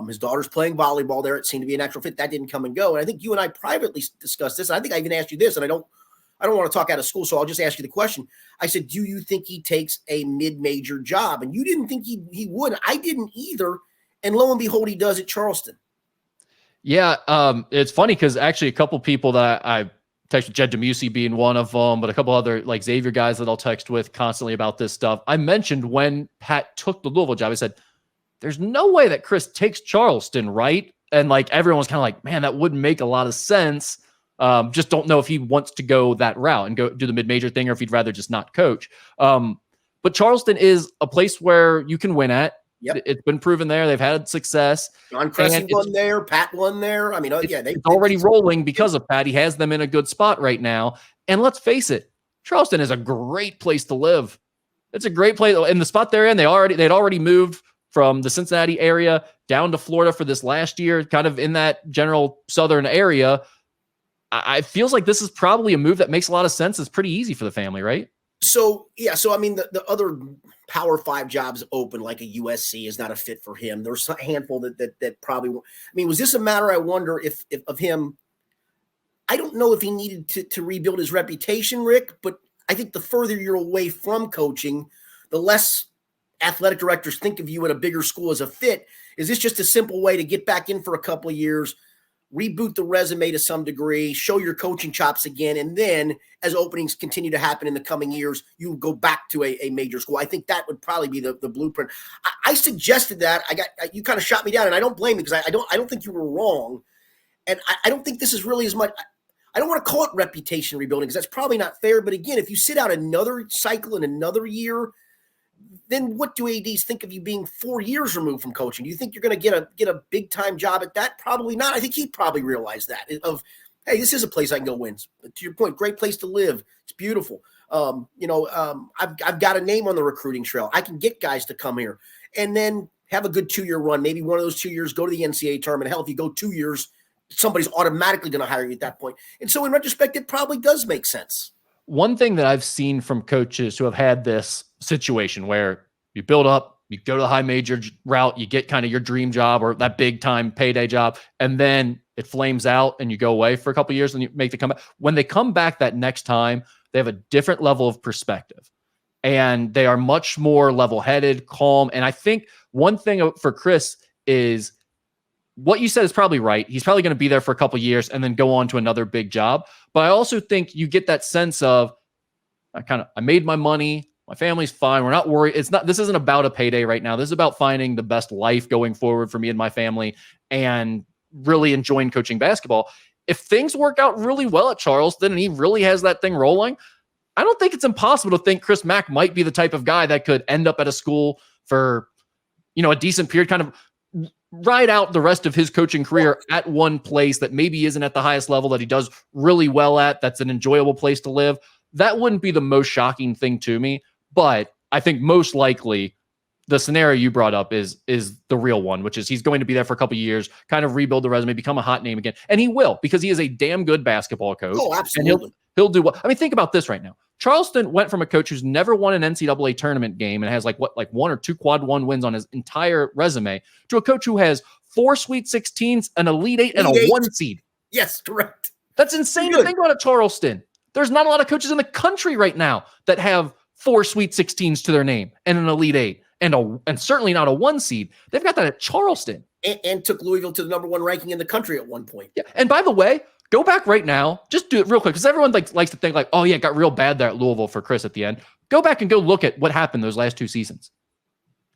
His daughter's playing volleyball there. It seemed to be a natural fit. That didn't come and go. And I think you and I privately discussed this. And I think I even asked you this, and I don't want to talk out of school, so I'll just ask you the question. I said, do you think he takes a mid-major job? And you didn't think he would. I didn't either. And lo and behold, he does at Charleston. Yeah, it's funny because actually a couple people that I texted, Jed Demusey being one of them, but a couple other like Xavier guys that I'll text with constantly about this stuff. I mentioned when Pat took the Louisville job, I said, there's no way that Chris takes Charleston, right? And like everyone's kind of like, man, that wouldn't make a lot of sense. Just don't know if he wants to go that route and go do the mid-major thing, or if he'd rather just not coach. But Charleston is a place where you can win at. Yep. It's been proven there. They've had success. John Cressy won there. Pat won there. I mean, it's already rolling because of Pat. He has them in a good spot right now. And let's face it, Charleston is a great place to live. It's a great place. In the spot they're in, they'd already moved from the Cincinnati area down to Florida for this last year, kind of in that general southern area. It feels like this is probably a move that makes a lot of sense. It's pretty easy for the family, right? So, yeah. So, I mean, the other Power 5 jobs open, like a USC, is not a fit for him. There's a handful that probably won't. I mean, was this a matter, I wonder, if of him? I don't know if he needed to rebuild his reputation, Rick, but I think the further you're away from coaching, the less athletic directors think of you at a bigger school as a fit. Is this just a simple way to get back in for a couple of years, reboot the resume to some degree, show your coaching chops again, and then as openings continue to happen in the coming years, you go back to a major school? I think that would probably be the blueprint. I suggested that. You kind of shot me down, and I don't blame you, because I don't think you were wrong. And I don't think this is really as much. I don't want to call it reputation rebuilding, because that's probably not fair. But again, if you sit out another cycle and another year, then what do ADs think of you being 4 years removed from coaching? Do you think you're going to get a big time job at that? Probably not. I think he probably realized that hey, this is a place I can go win. But to your point, great place to live. It's beautiful. I've got a name on the recruiting trail. I can get guys to come here and then have a good 2-year run. Maybe one of those 2 years, go to the NCAA tournament. Hell, if you go 2 years, somebody's automatically going to hire you at that point. And so in retrospect, it probably does make sense. One thing that I've seen from coaches who have had this situation where you build up, you go to the high major route, you get kind of your dream job or that big time payday job, and then it flames out and you go away for a couple of years and you make the comeback. When they come back that next time, they have a different level of perspective and they are much more level-headed, calm. And I think one thing for Chris is what you said is probably right. He's probably going to be there for a couple of years and then go on to another big job. But I also think you get that sense of I made my money. My family's fine. We're not worried. This isn't about a payday right now. This is about finding the best life going forward for me and my family and really enjoying coaching basketball. If things work out really well at Charleston and he really has that thing rolling, I don't think it's impossible to think Chris Mack might be the type of guy that could end up at a school for, a decent period, kind of ride out the rest of his coaching career at one place that maybe isn't at the highest level that he does really well at. That's an enjoyable place to live. That wouldn't be the most shocking thing to me. But I think most likely the scenario you brought up is the real one, which is he's going to be there for a couple of years, kind of rebuild the resume, become a hot name again. And he will, because he is a damn good basketball coach. Oh, absolutely. And he'll do what? I mean, think about this right now. Charleston went from a coach who's never won an NCAA tournament game and has like one or two quad one wins on his entire resume to a coach who has 4 Sweet 16s, an Elite Eight, and a 1 seed. Yes, correct. That's insane to think about at Charleston. There's not a lot of coaches in the country right now that have 4 Sweet 16s to their name and an Elite Eight and certainly not a 1 seed. They've got that at Charleston. And took Louisville to the number 1 ranking in the country at one point. Yeah. And by the way, go back right now. Just do it real quick because everyone likes to think oh yeah, it got real bad there at Louisville for Chris at the end. Go back and go look at what happened those last 2 seasons.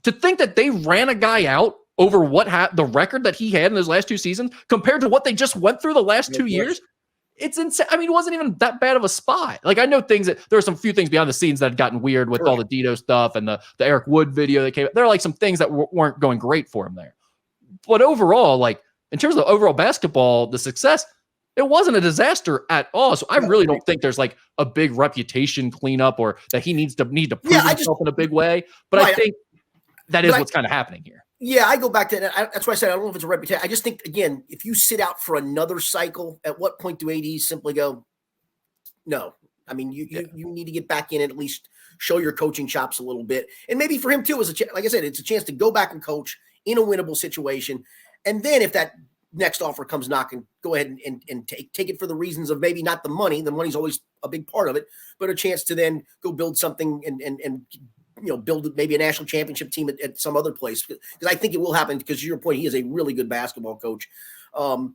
To think that they ran a guy out over the record that he had in those last 2 seasons compared to what they just went through the last 2 years. It's insane. I mean, it wasn't even that bad of a spot. Like, I know there are some few things behind the scenes that had gotten weird with all the Dito stuff and the Eric Wood video that came out. There are like some things that weren't going great for him there. But overall, like in terms of overall basketball, the success, it wasn't a disaster at all. So I really don't think there's like a big reputation cleanup or that he needs to prove himself in a big way. But I think that is what's kind of happening here. Yeah, I go back to that. That's why I said I don't know if it's a reputation. I just think, again, if you sit out for another cycle, at what point do ADs simply go, no? I mean, you need to get back in and at least show your coaching chops a little bit. And maybe for him, too, like I said, it's a chance to go back and coach in a winnable situation. And then if that next offer comes knocking, go ahead and take it for the reasons of maybe not the money. The money's always a big part of it, but a chance to then go build something and build maybe a national championship team at some other place. Because I think it will happen because to your point, he is a really good basketball coach. And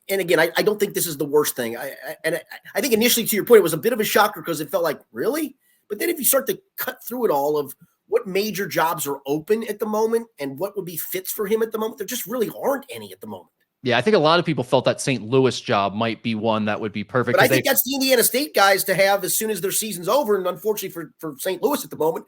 again, I don't think this is the worst thing. I think initially, to your point, it was a bit of a shocker because it felt like, really? But then if you start to cut through it all of what major jobs are open at the moment and what would be fits for him at the moment, there just really aren't any at the moment. Yeah, I think a lot of people felt that St. Louis job might be one that would be perfect. But I think that's the Indiana State guys to have as soon as their season's over. And unfortunately for St. Louis at the moment,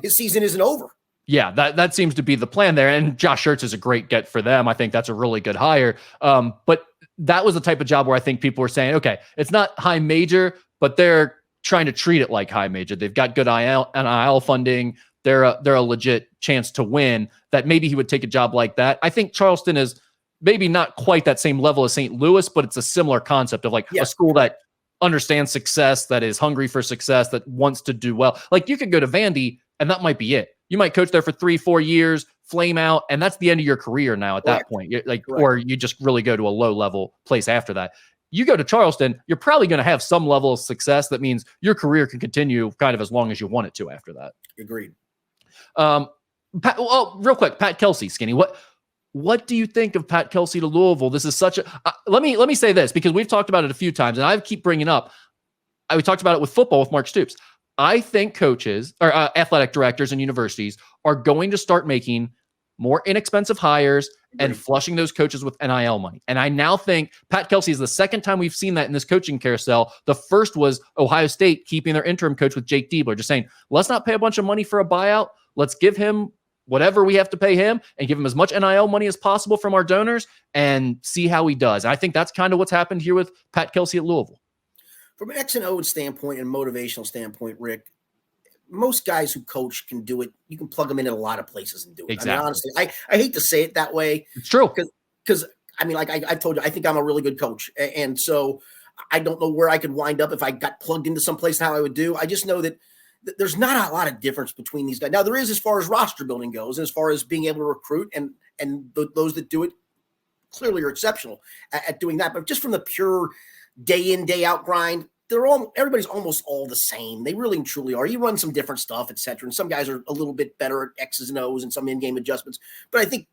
his season isn't over. Yeah, that seems to be the plan there. And Josh Schertz is a great get for them. I think that's a really good hire. But that was the type of job where I think people were saying, okay, it's not high major, but they're trying to treat it like high major. They've got good NIL funding. They're a legit chance to win. That maybe he would take a job like that. I think Charleston is maybe not quite that same level as St. Louis, but it's a similar concept of like a school that understands success, that is hungry for success, that wants to do well. Like you could go to Vandy and that might be it. You might coach there for 3-4 years, flame out, and that's the end of your career now at that point. Or you just really go to a low level place after that. You go to Charleston, you're probably going to have some level of success. That means your career can continue kind of as long as you want it to after that. Agreed. Real quick, Pat Kelsey, Skinny, what do you think of Pat Kelsey to Louisville? This is such a let me say this because we've talked about it a few times and I keep bringing up. We talked about it with football with Mark Stoops. I think coaches or athletic directors and universities are going to start making more inexpensive hires and flushing those coaches with NIL money. And I now think Pat Kelsey is the second time we've seen that in this coaching carousel. The first was Ohio State keeping their interim coach with Jake Diebler, just saying, let's not pay a bunch of money for a buyout. Let's give him whatever we have to pay him and give him as much NIL money as possible from our donors and see how he does. And I think that's kind of what's happened here with Pat Kelsey at Louisville. From an X and O standpoint and motivational standpoint, Rick, most guys who coach can do it. You can plug them in a lot of places and do it. Exactly. I mean, honestly, I hate to say it that way. It's true. Because I mean, like I told you, I think I'm a really good coach. And so I don't know where I could wind up if I got plugged into some place and how I would do. I just know that there's not a lot of difference between these guys. Now there is as far as roster building goes, and as far as being able to recruit, and those that do it clearly are exceptional at doing that. But just from the pure day in, day out grind, everybody's almost all the same. They really and truly are. You run some different stuff, etc. And some guys are a little bit better at X's and O's and some in-game adjustments. But I think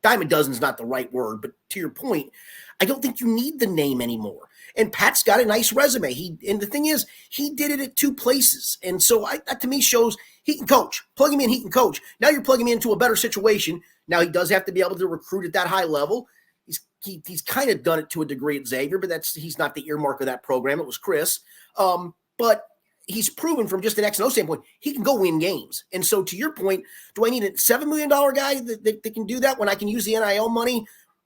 dime a dozen is not the right word. But to your point, I don't think you need the name anymore. And Pat's got a nice resume. And the thing is, he did it at 2 places. And so that to me shows he can coach. Plug him in, he can coach. Now you're plugging him into a better situation. Now he does have to be able to recruit at that high level. He's kind of done it to a degree at Xavier, but he's not the earmark of that program. It was Chris. But he's proven from just an X and O standpoint, he can go win games. And so to your point, do I need a $7 million guy that can do that when I can use the NIL money,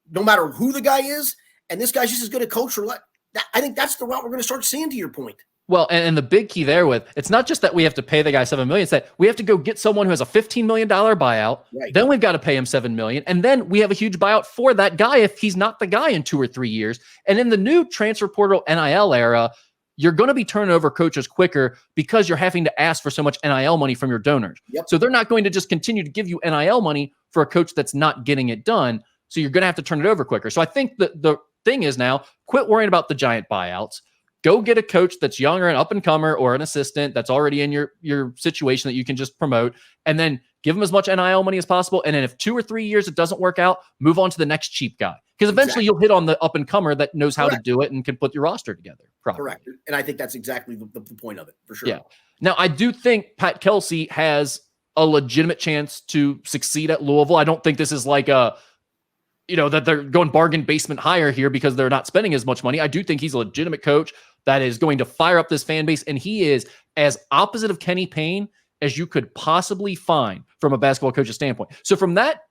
no matter who the guy is? And this guy's just as good a coach or what? I think that's the route we're going to start seeing, to your point. Well, and the big key there it's not just that we have to pay the guy $7 million, it's that we have to go get someone who has a $15 million buyout. Right. Then we've got to pay him $7 million. And then we have a huge buyout for that guy if he's not the guy in 2 or 3 years. And in the new transfer portal NIL era, you're going to be turning over coaches quicker because you're having to ask for so much NIL money from your donors. Yep. So they're not going to just continue to give you NIL money for a coach that's not getting it done. So you're going to have to turn it over quicker. So I think that the thing is now, quit worrying about the giant buyouts. Go get a coach that's younger, an up-and-comer, or an assistant that's already in your situation that you can just promote, and then give them as much NIL money as possible. And then if 2 or 3 years it doesn't work out, move on to the next cheap guy. Because eventually you'll hit on the up-and-comer that knows how to do it and can put your roster together properly. Correct. And I think that's exactly the point of it, for sure. Yeah. Now, I do think Pat Kelsey has a legitimate chance to succeed at Louisville. I don't think this is like that they're going bargain basement higher here because they're not spending as much money. I do think he's a legitimate coach that is going to fire up this fan base, and he is as opposite of Kenny Payne as you could possibly find from a basketball coach's standpoint. So from that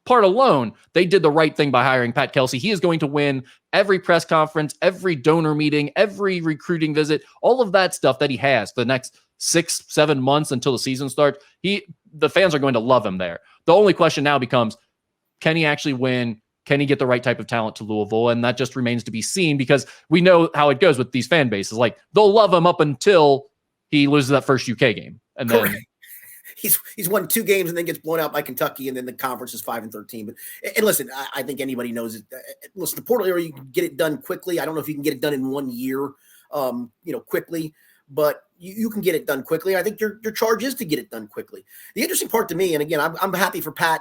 part alone, they did the right thing by hiring Pat Kelsey. He is going to win every press conference, every donor meeting, every recruiting visit, all of that stuff that he has for the next 6-7 months until the season starts. The fans are going to love him there. The only question now becomes, can he actually win? Can he get the right type of talent to Louisville? And that just remains to be seen, because we know how it goes with these fan bases. Like, they'll love him up until he loses that first UK game. And then he's won 2 games and then gets blown out by Kentucky, and then the conference is 5-13. But listen, I think anybody knows it. Listen, the portal area, you can get it done quickly. I don't know if you can get it done in 1 year, quickly, but you can get it done quickly. I think your charge is to get it done quickly. The interesting part to me, and again, I'm happy for Pat.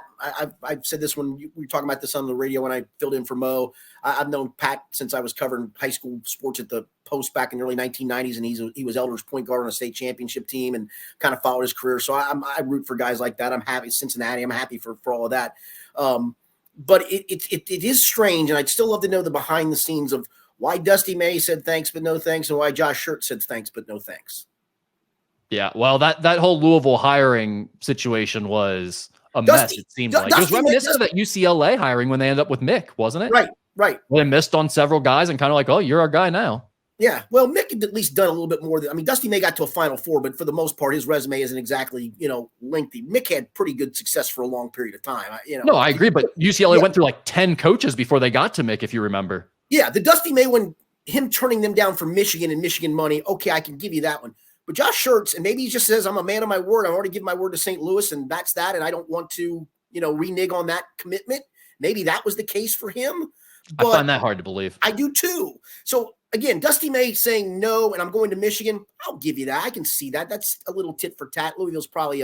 I've said this when we were talking about this on the radio when I filled in for Mo. I've known Pat since I was covering high school sports at the Post back in the early 1990s, and he was Elder's point guard on a state championship team and kind of followed his career. So I root for guys like that. I'm happy. Cincinnati, I'm happy for all of that. But it is strange, and I'd still love to know the behind the scenes of why Dusty May said thanks but no thanks, and why Josh Shirt said thanks but no thanks. Yeah, well, that whole Louisville hiring situation was a mess, it seemed like. It was reminiscent of that UCLA hiring when they ended up with Mick, wasn't it? Right. Well, they missed on several guys and kind of like, oh, you're our guy now. Yeah, well, Mick had at least done a little bit more. Dusty May got to a Final Four, but for the most part, his resume isn't exactly, lengthy. Mick had pretty good success for a long period of time. No, I agree, but UCLA went through like 10 coaches before they got to Mick, if you remember. Yeah, the Dusty May one, him turning them down for Michigan and Michigan money, okay, I can give you that one. But Josh Schertz, and maybe he just says, I'm a man of my word. I already give my word to St. Louis, and that's that, and I don't want to, renege on that commitment. Maybe that was the case for him. But I find that hard to believe. I do too. So, again, Dusty May saying no, and I'm going to Michigan, I'll give you that. I can see that. That's a little tit for tat. Louisville's probably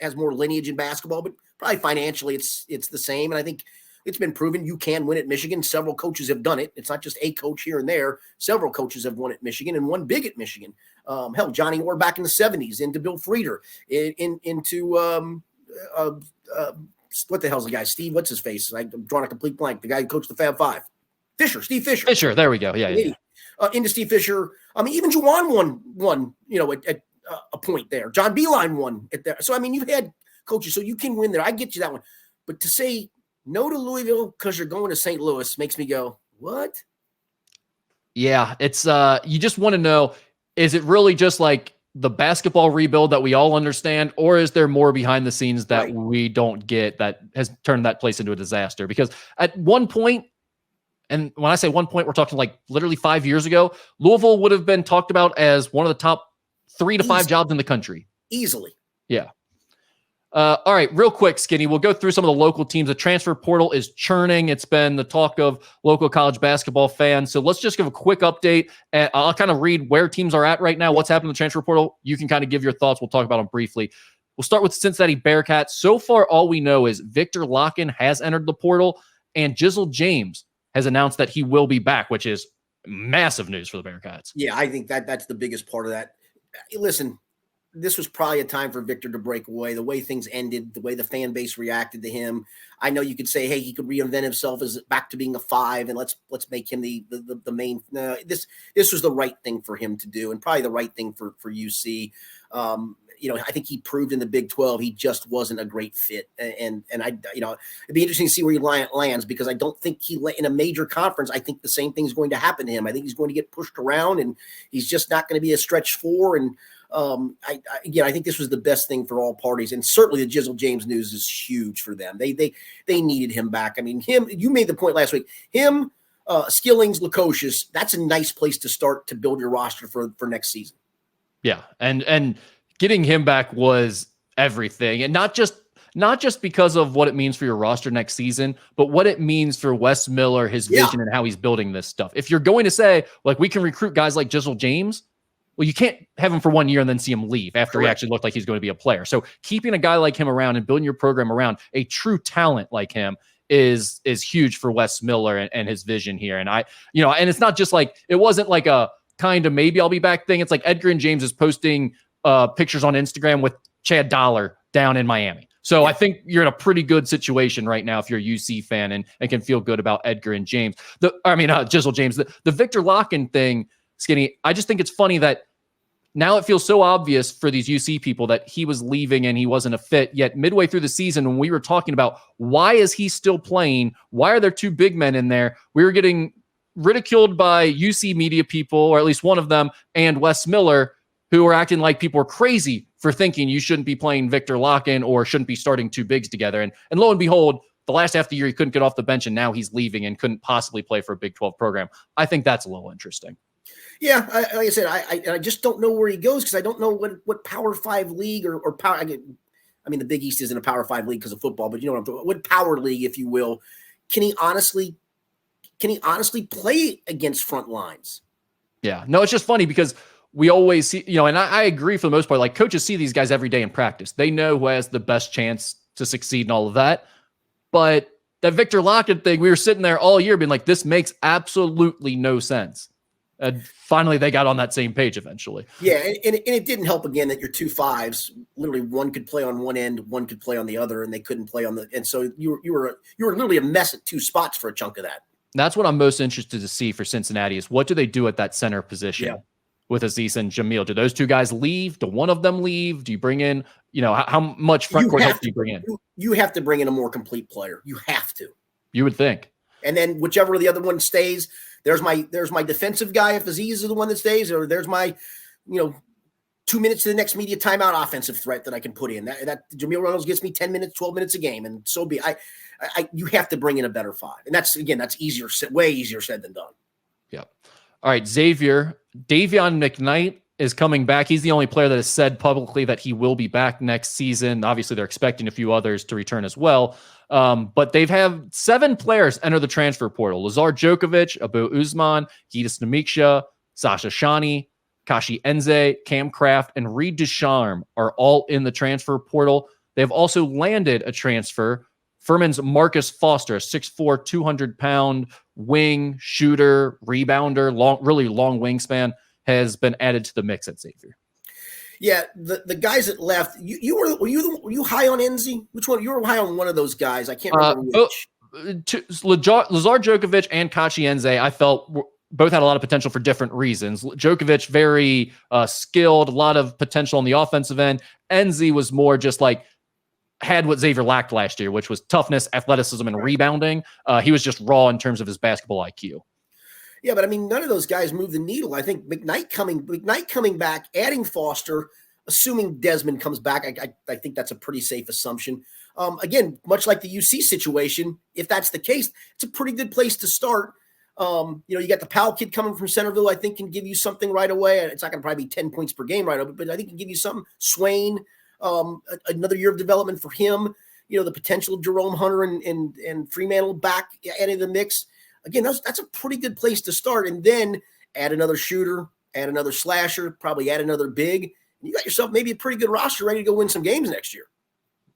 has more lineage in basketball, but probably financially it's the same. And I think it's been proven you can win at Michigan. Several coaches have done it. It's not just a coach here and there. Several coaches have won at Michigan and won big at Michigan. Hell, Johnny Orr back in the 70s, into Bill Frieder, into what the hell's the guy? Steve, what's his face? I'm drawing a complete blank. The guy who coached the Fab Five. Steve Fisher. Fisher, there we go. Yeah. Into Steve Fisher. Even Juwan won, at a point there. John Beilein won at there. So, you've had coaches, so you can win there. I get you that one. But to say no to Louisville because you're going to St. Louis makes me go, what? Yeah, it's you just want to know, is it really just like the basketball rebuild that we all understand, or is there more behind the scenes that we don't get that has turned that place into a disaster? Because at one point, and when I say one point, we're talking like literally 5 years ago, Louisville would have been talked about as one of the top 3 to 5 jobs in the country. Easily. Yeah. All right, real quick, Skinny. We'll go through some of the local teams. The transfer portal is churning. It's been the talk of local college basketball fans. So let's just give a quick update. And I'll kind of read where teams are at right now, what's happening in the transfer portal. You can kind of give your thoughts. We'll talk about them briefly. We'll start with Cincinnati Bearcats. So far, all we know is Victor Locken has entered the portal, and Jizzle James has announced that he will be back, which is massive news for the Bearcats. Yeah, I think that's the biggest part of that. Listen, this was probably a time for Victor to break away. The way things ended, the way the fan base reacted to him. I know you could say, hey, he could reinvent himself as back to being a 5, and let's make him the main. No, this was the right thing for him to do, and probably the right thing for UC. I think he proved in the Big 12 he just wasn't a great fit, and it'd be interesting to see where he lands, because I don't think in a major conference. I think the same thing's going to happen to him. I think he's going to get pushed around, and he's just not going to be a stretch 4. And I think this was the best thing for all parties, and certainly the Jizzle James news is huge for them. They needed him back. I mean, you made the point last week. Skillings, Lukosius, that's a nice place to start to build your roster for next season. Yeah, and getting him back was everything, and not just because of what it means for your roster next season, but what it means for Wes Miller, his vision, and how he's building this stuff. If you're going to say, like, we can recruit guys like Jizzle James, well, you can't have him for 1 year and then see him leave after he actually looked like he's going to be a player. So keeping a guy like him around and building your program around a true talent like him is huge for Wes Miller and his vision here. And and it's not just like, it wasn't like a kind of maybe I'll be back thing. It's like Edgar and James is posting pictures on Instagram with Chad Dollar down in Miami. So I think you're in a pretty good situation right now if you're a UC fan and can feel good about Edgar and James. Jizzle James. The Victor Locken thing, Skinny, I just think it's funny that now it feels so obvious for these UC people that he was leaving and he wasn't a fit. Yet midway through the season, when we were talking about why is he still playing, why are there 2 big men in there, we were getting ridiculed by UC media people, or at least one of them, and Wes Miller, who were acting like people were crazy for thinking you shouldn't be playing Victor Locken or shouldn't be starting 2 bigs together. And lo and behold, the last half of the year, he couldn't get off the bench, and now he's leaving and couldn't possibly play for a Big 12 program. I think that's a little interesting. Yeah, like I said, I just don't know where he goes, because I don't know what Power 5 league or power. I mean, the Big East isn't a Power 5 league because of football, but you know what I'm talking about. What power league, if you will, can he honestly play against front lines? Yeah, no, it's just funny because we always see, and I agree for the most part. Like, coaches see these guys every day in practice. They know who has the best chance to succeed and all of that. But that Victor Locken thing, we were sitting there all year being like, this makes absolutely no sense. And finally, they got on that same page eventually. Yeah, and it didn't help again that your 2 5s, literally one could play on one end, one could play on the other, and they couldn't play on the. And so you were literally a mess at 2 spots for a chunk of that. That's what I'm most interested to see for Cincinnati is what do they do at that center position with Aziz and Jamil? Do those 2 guys leave? Do one of them leave? Do you bring in? How much front court help do you bring in? You have to bring in a more complete player. You have to. You would think. And then whichever the other one stays. There's my defensive guy if Aziz is the one that stays, or there's my, 2 minutes to the next media timeout offensive threat that I can put in. That Jamil Reynolds gets me 10 minutes, 12 minutes a game, and so be I you have to bring in a better 5, and that's way easier said than done. Yeah. All right, Xavier, Davion McKnight is coming back. He's the only player that has said publicly that he will be back next season. Obviously, they're expecting a few others to return as well. But they've had 7 players enter the transfer portal. Lazar Djokovic, Abu Usman, Gitas Namiksha, Sasha Shani, Kashi Enze, Cam Kraft, and Reed Ducharme are all in the transfer portal. They have also landed a transfer. Furman's Marcus Foster, a 6'4", 200-pound wing, shooter, rebounder, really long wingspan, has been added to the mix at Xavier. Yeah, the guys that left, were you high on Enzi? Which one? You were high on one of those guys. I can't remember which. Lazar Djokovic and Kachi Enze, I felt both had a lot of potential for different reasons. Djokovic, very skilled, a lot of potential on the offensive end. Enzi was more just like had what Xavier lacked last year, which was toughness, athleticism, and rebounding. He was just raw in terms of his basketball IQ. Yeah, but I mean, none of those guys move the needle. I think McKnight coming back, adding Foster, assuming Desmond comes back, I think that's a pretty safe assumption. Again, much like the UC situation, if that's the case, it's a pretty good place to start. You got the Powell kid coming from Centerville, I think can give you something right away. It's not going to probably be 10 points per game right away, but I think can give you something. Swain, another year of development for him. The potential of Jerome Hunter and Fremantle back adding the mix. Again, that's a pretty good place to start. And then add another shooter, add another slasher, probably add another big. You got yourself maybe a pretty good roster ready to go win some games next year.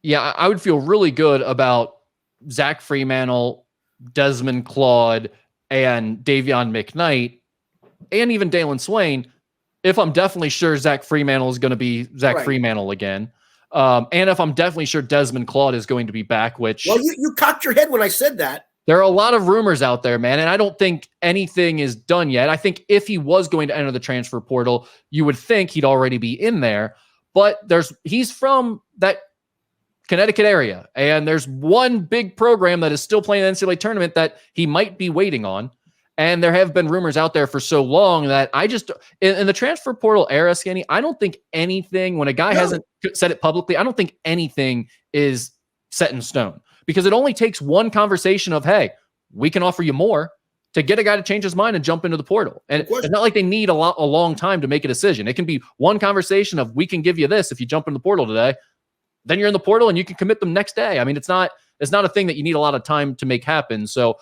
Yeah, I would feel really good about Zach Fremantle, Desmond Claude, and Davion McKnight, and even Dalen Swain, if I'm definitely sure Zach Fremantle is going to be Zach Fremantle again. And if I'm definitely sure Desmond Claude is going to be back, which... Well, you cocked your head when I said that. There are a lot of rumors out there, man, and I don't think anything is done yet. I think if he was going to enter the transfer portal, you would think he'd already be in there. But he's from that Connecticut area, and there's one big program that is still playing the NCAA tournament that he might be waiting on. And there have been rumors out there for so long that I just, in the transfer portal era, Skinny, I don't think anything, when a guy hasn't said it publicly, I don't think anything is set in stone, because it only takes one conversation of, hey, we can offer you more, to get a guy to change his mind and jump into the portal. And it's not like they need a long time to make a decision. It can be one conversation of, we can give you this if you jump in the portal today. Then you're in the portal and you can commit them next day. I mean, it's not a thing that you need a lot of time to make happen. So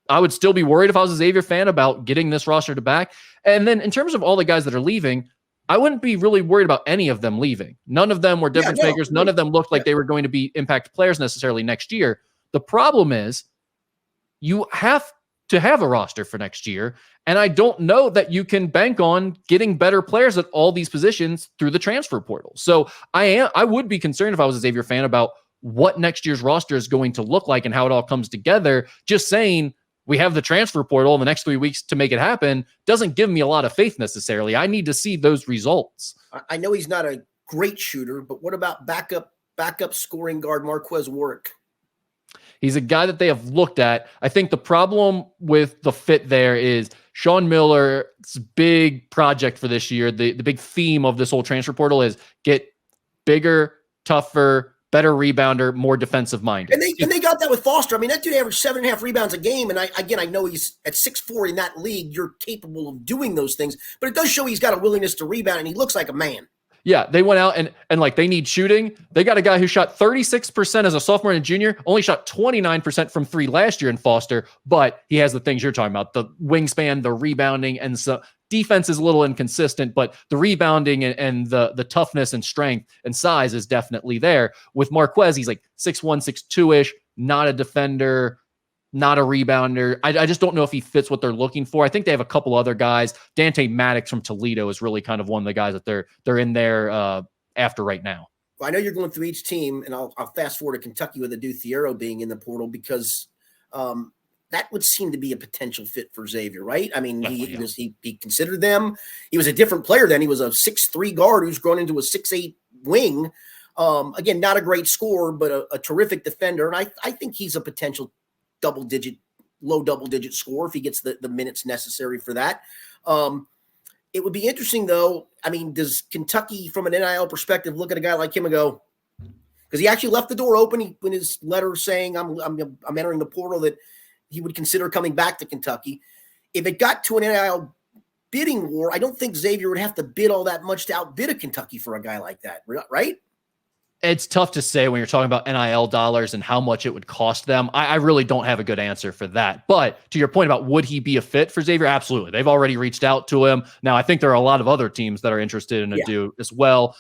I would still be worried if I was a Xavier fan about getting this roster to back. And then in terms of all the guys that are leaving, I wouldn't be really worried about any of them leaving. None of them were difference makers. None of them looked like they were going to be impact players necessarily next year. The problem is you have to have a roster for next year. And I don't know that you can bank on getting better players at all these positions through the transfer portal. So I would be concerned if I was a Xavier fan about what next year's roster is going to look like and how it all comes together. Just saying we have the transfer portal in the next 3 weeks to make it happen doesn't give me a lot of faith necessarily. I need to see those results. I know he's not a great shooter, but what about backup scoring guard Marquez Warwick? He's a guy that they have looked at. I think the problem with the fit there is Sean Miller's big project for this year. The big theme of this whole transfer portal is get bigger, tougher, better rebounder, more defensive minded. And they got that with Foster. I mean, that dude averaged 7.5 rebounds a game. And I know he's at 6'4" in that league. You're capable of doing those things, but it does show he's got a willingness to rebound and he looks like a man. Yeah, they went out and like they need shooting. They got a guy who shot 36% as a sophomore and a junior, only shot 29% from three last year in Foster, but he has the things you're talking about, the wingspan, the rebounding, and so defense is a little inconsistent, but the rebounding and the toughness and strength and size is definitely there. With Marquez, he's like 6'1", 6'2"-ish, not a defender, not a rebounder. I just don't know if he fits what they're looking for. I think they have a couple other guys. Dante Maddox from Toledo is really kind of one of the guys that they're in there after right now. Well, I know you're going through each team, and I'll fast forward to Kentucky with Adu Thiero being in the portal because that would seem to be a potential fit for Xavier, right? I mean, he considered them. He was a different player then. He was a 6'3" guard who's grown into a 6'8" wing. Again, not a great scorer, but a terrific defender. And I think he's a potential low double digit score if he gets the minutes necessary for that. It would be interesting though. I mean, does Kentucky from an NIL perspective look at a guy like him and go, because he actually left the door open in his letter saying I'm entering the portal, that he would consider coming back to Kentucky. If it got to an NIL bidding war, I don't think Xavier would have to bid all that much to outbid a Kentucky for a guy like that, right? It's tough to say when you're talking about NIL dollars and how much it would cost them. I really don't have a good answer for that. But to your point about would he be a fit for Xavier? Absolutely. They've already reached out to him. Now, I think there are a lot of other teams that are interested in Adu as well.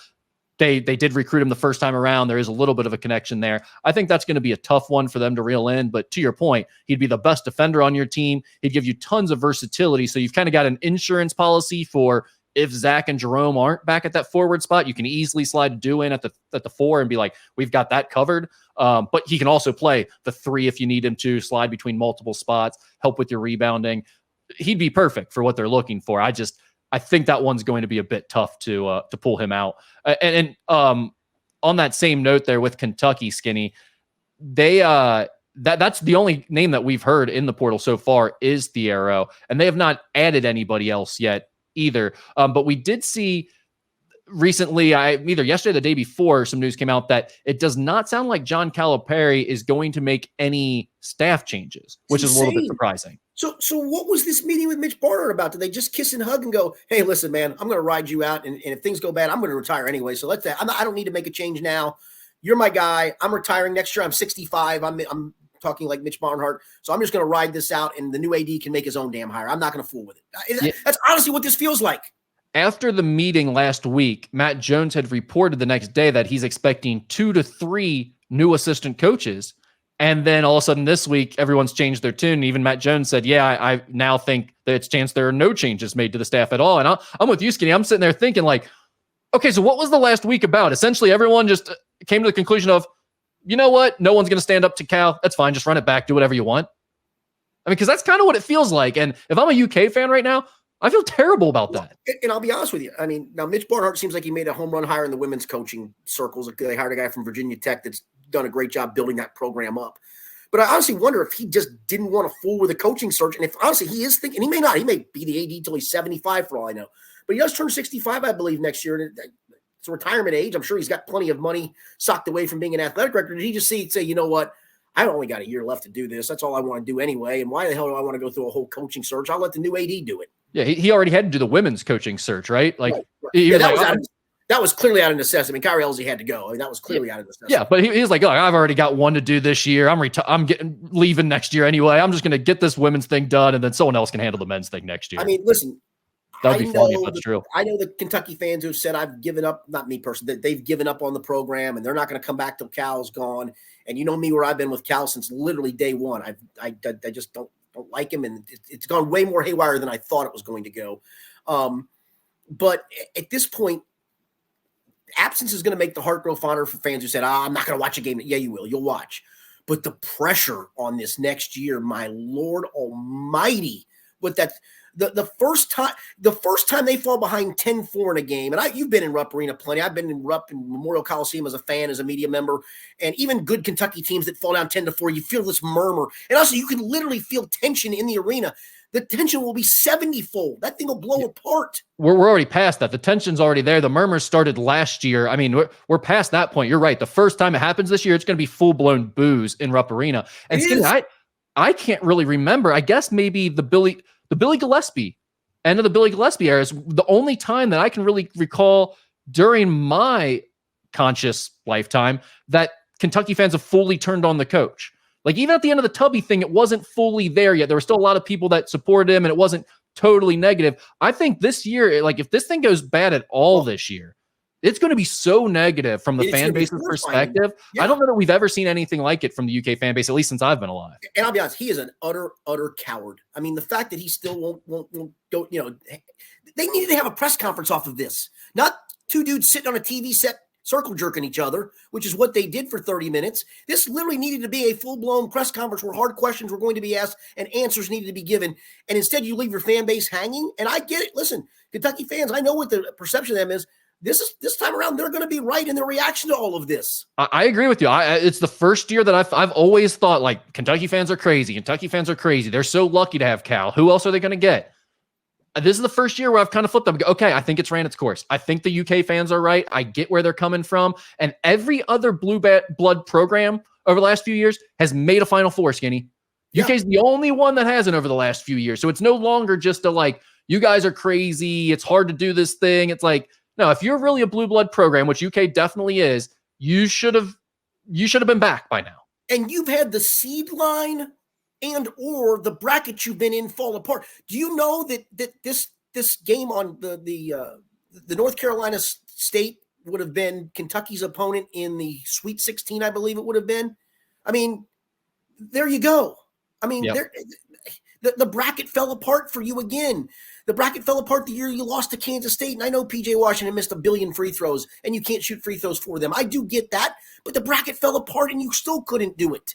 They did recruit him the first time around. There is a little bit of a connection there. I think that's going to be a tough one for them to reel in. But to your point, he'd be the best defender on your team. He'd give you tons of versatility. So you've kind of got an insurance policy for if Zach and Jerome aren't back at that forward spot, you can easily slide Adu in at the 4 and be like, we've got that covered. But he can also play the 3 if you need him to, slide between multiple spots, help with your rebounding. He'd be perfect for what they're looking for. I think that one's going to be a bit tough to pull him out. And on that same note there with Kentucky, Skinny, that's the only name that we've heard in the portal so far is Thiero, and they have not added anybody else yet either. But we did see recently, either yesterday or the day before, some news came out that it does not sound like John Calipari is going to make any staff changes, which is a little bit surprising. So what was this meeting with Mitch Barnhart about? Did they just kiss and hug and go, "Hey, listen, man, I'm going to ride you out, and if things go bad, I'm going to retire anyway. So I don't need to make a change now. You're my guy. I'm retiring next year. I'm 65. I'm talking like Mitch Barnhart. So I'm just going to ride this out, and the new AD can make his own damn hire. I'm not going to fool with it." Yeah. That's honestly what this feels like. After the meeting last week, Matt Jones had reported the next day that he's expecting 2 to 3 new assistant coaches. And then all of a sudden this week, everyone's changed their tune. Even Matt Jones said, yeah, I now think that it's chance there are no changes made to the staff at all. And I'm with you, Skinny. I'm sitting there thinking like, okay, so what was the last week about? Essentially, everyone just came to the conclusion of, you know what? No one's going to stand up to Cal. That's fine. Just run it back. Do whatever you want. I mean, because that's kind of what it feels like. And if I'm a UK fan right now, I feel terrible about that. And I'll be honest with you. I mean, now Mitch Barnhart seems like he made a home run hire in the women's coaching circles. They hired a guy from Virginia Tech that's done a great job building that program up. But I honestly wonder if he just didn't want to fool with a coaching search. And if honestly he is thinking, he may not, he may be the AD till he's 75 for all I know. But he does turn 65, I believe, next year. And it's a retirement age. I'm sure he's got plenty of money socked away from being an athletic director. Did he just say, you know what? I only got a year left to do this. That's all I want to do anyway. And why the hell do I want to go through a whole coaching search? I'll let the new AD do it. Yeah, he already had to do the women's coaching search, right? Like right. He was that was clearly out of necessity. I mean, Kyrie Elsie had to go. I mean, that was clearly out of necessity. Yeah, but he was like, "Look, I've already got one to do this year. I'm leaving next year anyway. I'm just going to get this women's thing done, and then someone else can handle the men's thing next year." I mean, listen, that'd be funny if that's true. I know the Kentucky fans who have said I've given up. Not me personally. That they've given up on the program, and they're not going to come back till Cal's gone. And you know me, where I've been with Cal since literally day one. I just don't like him, and it's gone way more haywire than I thought it was going to go. But at this point, absence is going to make the heart grow fonder for fans who said, I'm not going to watch a game. Yeah, you will. You'll watch. But the pressure on this next year, my Lord almighty, but that the first time they fall behind 10-4 in a game, and you've been in Rupp Arena plenty. I've been in Rupp and Memorial Coliseum as a fan, as a media member, and even good Kentucky teams that fall down 10-4, you feel this murmur. And also you can literally feel tension in the arena. The tension will be 70-fold. That thing will blow apart. We're already past that. The tension's already there. The murmurs started last year. I mean, we're past that point. You're right. The first time it happens this year, it's going to be full-blown boos in Rupp Arena. And Skinny, I can't really remember. I guess maybe the Billy Gillespie, end of the Billy Gillespie era is the only time that I can really recall during my conscious lifetime that Kentucky fans have fully turned on the coach. Like even at the end of the Tubby thing, it wasn't fully there yet. There were still a lot of people that supported him and it wasn't totally negative. I think this year, like if this thing goes bad at all this year, it's going to be so negative from the fan base's perspective. Yeah. I don't know that we've ever seen anything like it from the UK fan base, at least since I've been alive. And I'll be honest, he is an utter coward. I mean, the fact that he still won't go, they needed to have a press conference off of this, not two dudes sitting on a TV set circle jerking each other, which is what they did for 30 minutes. This literally needed to be a full-blown press conference where hard questions were going to be asked and answers needed to be given. And instead you leave your fan base hanging. And I get it. Listen, Kentucky fans, I know what the perception of them is. This time around, they're going to be right in their reaction to all of this. I agree with you. It's the first year that I've always thought like Kentucky fans are crazy. Kentucky fans are crazy. They're so lucky to have Cal. Who else are they going to get? This is the first year where I've kind of flipped them. Okay, I think it's ran its course. I think the UK fans are right. I get where they're coming from. And every other blue blood program over the last few years has made a Final Four, Skinny. Yeah. UK is the only one that hasn't over the last few years. So it's no longer just you guys are crazy. It's hard to do this thing. It's like, no, if you're really a blue blood program, which UK definitely is, you should have been back by now. And you've had the seed line and or the bracket you've been in fall apart. Do you know that this game on the North Carolina State would have been Kentucky's opponent in the Sweet 16, I believe it would have been? I mean, there you go. I mean, the bracket fell apart for you again. The bracket fell apart the year you lost to Kansas State, and I know P.J. Washington missed 1 billion free throws, and you can't shoot free throws for them. I do get that, but the bracket fell apart, and you still couldn't do it.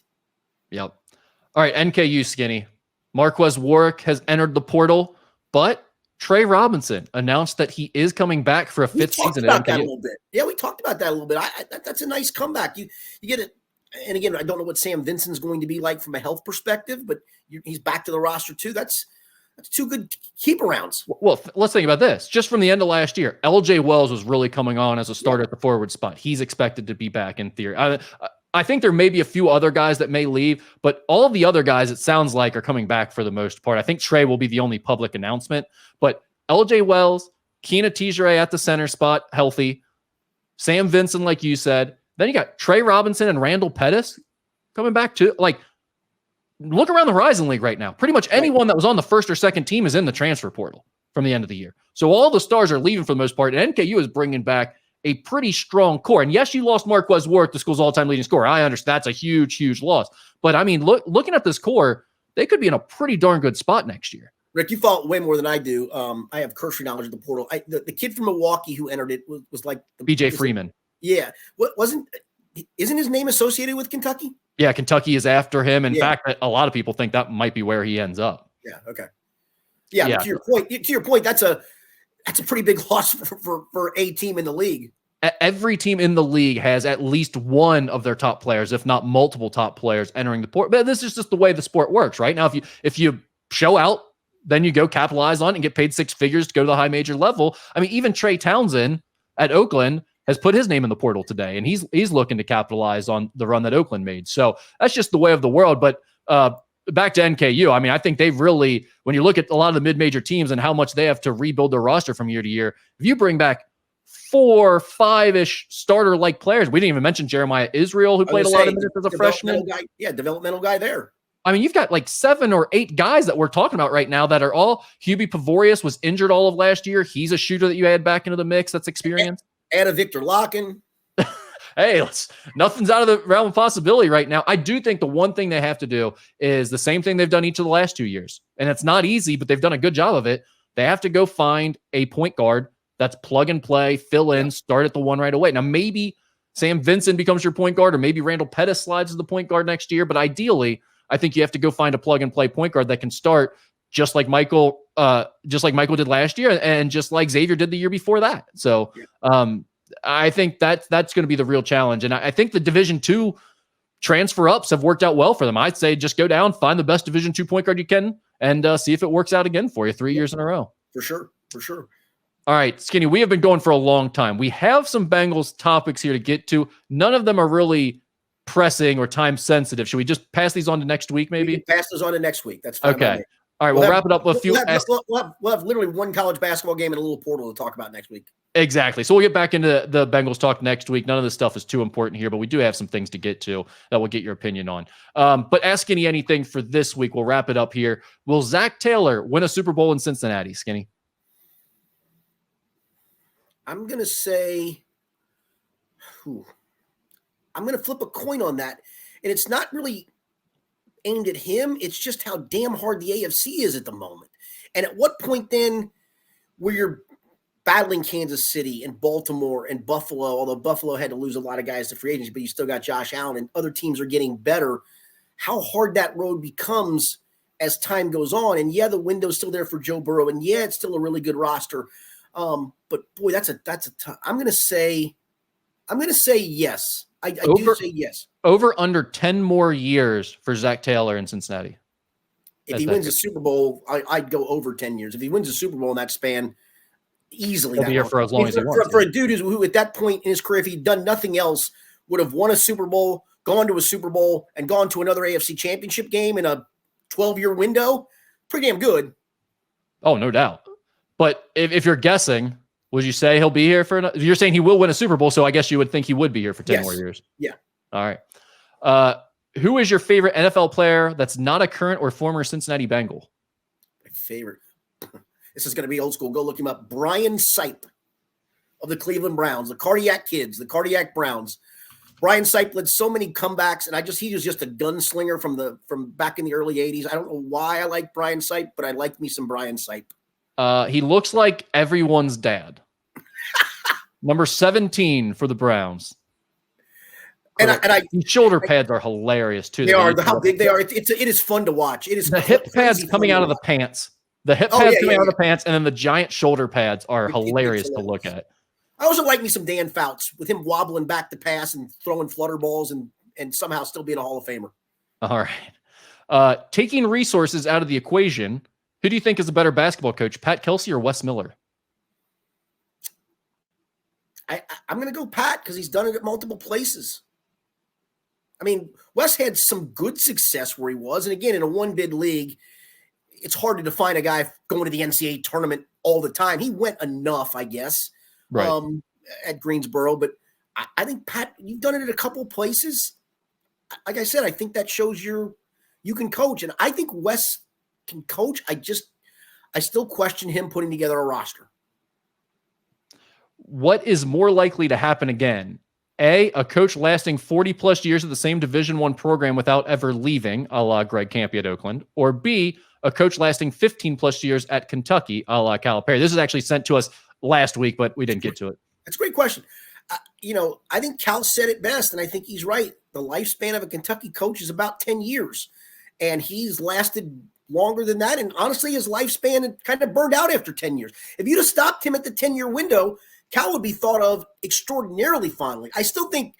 Yep. All right, NKU, Skinny. Marquez Warwick has entered the portal, but Trey Robinson announced that he is coming back for a fifth season at NKU. That a little bit. Yeah, we talked about that a little bit. That's a nice comeback. You get it. And again, I don't know what Sam Vincent's going to be like from a health perspective, but he's back to the roster too. That's two good keep-arounds. Well, let's think about this. Just from the end of last year, LJ Wells was really coming on as a starter at the forward spot. He's expected to be back in theory. I think there may be a few other guys that may leave, but all of the other guys, it sounds like, are coming back for the most part. I think Trey will be the only public announcement, but LJ Wells, Keena Tijere at the center spot, healthy. Sam Vincent, like you said. Then you got Trey Robinson and Randall Pettis coming back too. Like, look around the Horizon League right now. Pretty much anyone that was on the first or second team is in the transfer portal from the end of the year. So all the stars are leaving for the most part. And NKU is bringing back a pretty strong core. And yes, you lost Marquez Worth, the school's all-time leading scorer. I understand that's a huge, huge loss. But I mean, looking at this core, they could be in a pretty darn good spot next year. Rick, you follow way more than I do. I have cursory knowledge of the portal. The kid from Milwaukee who entered it was like BJ Freeman. Yeah. Isn't his name associated with Kentucky? Yeah, Kentucky is after him. In fact, a lot of people think that might be where he ends up. Yeah. Okay. Yeah. To your point, that's a pretty big loss for a team in the league. Every team in the league has at least one of their top players, if not multiple top players, entering the port. But this is just the way the sport works, right? Now, if you show out, then you go capitalize on it and get paid six figures to go to the high major level. I mean, even Trey Townsend at Oakland has put his name in the portal today, and he's looking to capitalize on the run that Oakland made. So that's just the way of the world. But back to NKU, I mean, I think they've really, when you look at a lot of the mid-major teams and how much they have to rebuild their roster from year to year, if you bring back 4 or 5-ish starter-like players, we didn't even mention Jeremiah Israel, who played a lot of minutes as a freshman. Developmental guy there. I mean, you've got like 7 or 8 guys that we're talking about right now that are all. Hubie Pavorius was injured all of last year. He's a shooter that you add back into the mix. That's experience. Add a Victor Locken. Hey, nothing's out of the realm of possibility right now. I do think the one thing they have to do is the same thing they've done each of the last 2 years. And it's not easy, but they've done a good job of it. They have to go find a point guard that's plug and play, fill in, start at the one right away. Now, maybe Sam Vincent becomes your point guard, or maybe Randall Pettis slides to the point guard next year. But ideally, I think you have to go find a plug and play point guard that can start just like Michael did last year, and just like Xavier did the year before that. So I think that's going to be the real challenge. And I think the Division II transfer ups have worked out well for them. I'd say just go down, find the best Division II point guard you can, and see if it works out again for you 3 years in a row. For sure. All right, Skinny, we have been going for a long time. We have some Bengals topics here to get to. None of them are really pressing or time sensitive. Should we just pass these on to next week, maybe? We can pass those on to next week. That's fine. Okay. All right, we'll wrap it up with a few. We'll have literally one college basketball game and a little portal to talk about next week. Exactly. So we'll get back into the Bengals talk next week. None of this stuff is too important here, but we do have some things to get to that we'll get your opinion on. But ask Skinny anything for this week. We'll wrap it up here. Will Zach Taylor win a Super Bowl in Cincinnati, Skinny? I'm going to say, I'm going to flip a coin on that. And it's not really aimed at him. It's just how damn hard the AFC is at the moment. And at what point then where you're battling Kansas City and Baltimore and Buffalo, although Buffalo had to lose a lot of guys to free agency, but you still got Josh Allen and other teams are getting better, how hard that road becomes as time goes on. And yeah, the window's still there for Joe Burrow. And yeah, it's still a really good roster. But boy, that's a tough. I'm going to say yes. I do say yes. Over under 10 more years for Zach Taylor in Cincinnati. If he wins a Super Bowl, I'd go over 10 years. If he wins a Super Bowl in that span, easily. He'll be here for as long as he wants. For a dude who at that point in his career, if he'd done nothing else, would have won a Super Bowl, gone to a Super Bowl, and gone to another AFC championship game in a 12-year window, pretty damn good. Oh, no doubt. But if you're guessing, would you say he'll be here for you're saying he will win a Super Bowl, so I guess you would think he would be here for 10 more years. Yeah. All right. Who is your favorite NFL player that's not a current or former Cincinnati Bengal? My favorite. This is going to be old school. Go look him up. Brian Sipe of the Cleveland Browns, the Cardiac Kids, the Cardiac Browns. Brian Sipe led so many comebacks, and he was just a gunslinger from back in the early 80s. I don't know why I like Brian Sipe, but I like me some Brian Sipe. He looks like everyone's dad. Number 17 for the Browns. And shoulder pads are hilarious too. They are how big they are. It is fun to watch. It is the hip pads coming out of the pants. The hip pads coming out of the pants, and then the giant shoulder pads are hilarious to look at. I also like me some Dan Fouts with him wobbling back to pass and throwing flutter balls and somehow still being a Hall of Famer. All right. Taking resources out of the equation, who do you think is a better basketball coach, Pat Kelsey or Wes Miller? I'm going to go Pat because he's done it at multiple places. mean, Wes had some good success where he was. And again, in a one-bid league, it's hard to define a guy going to the NCAA tournament all the time. He went enough, I guess, Right. At Greensboro. But I think, Pat, you've done it at a couple of places. Like I said, I think that shows you can coach. And I think Wes can coach. I still question him putting together a roster. What is more likely to happen again? A coach lasting 40 plus years at the same Division I program without ever leaving, a la Greg Campy at Oakland, or B, a coach lasting 15 plus years at Kentucky, a la Calipari. This is actually sent to us last week, but we didn't get to it. That's a great question. I think Cal said it best, and I think he's right. The lifespan of a Kentucky coach is about 10 years, and he's lasted longer than that. And honestly, his lifespan had kind of burned out after 10 years. If you'd have stopped him at the 10-year window, Cal would be thought of extraordinarily fondly. I still think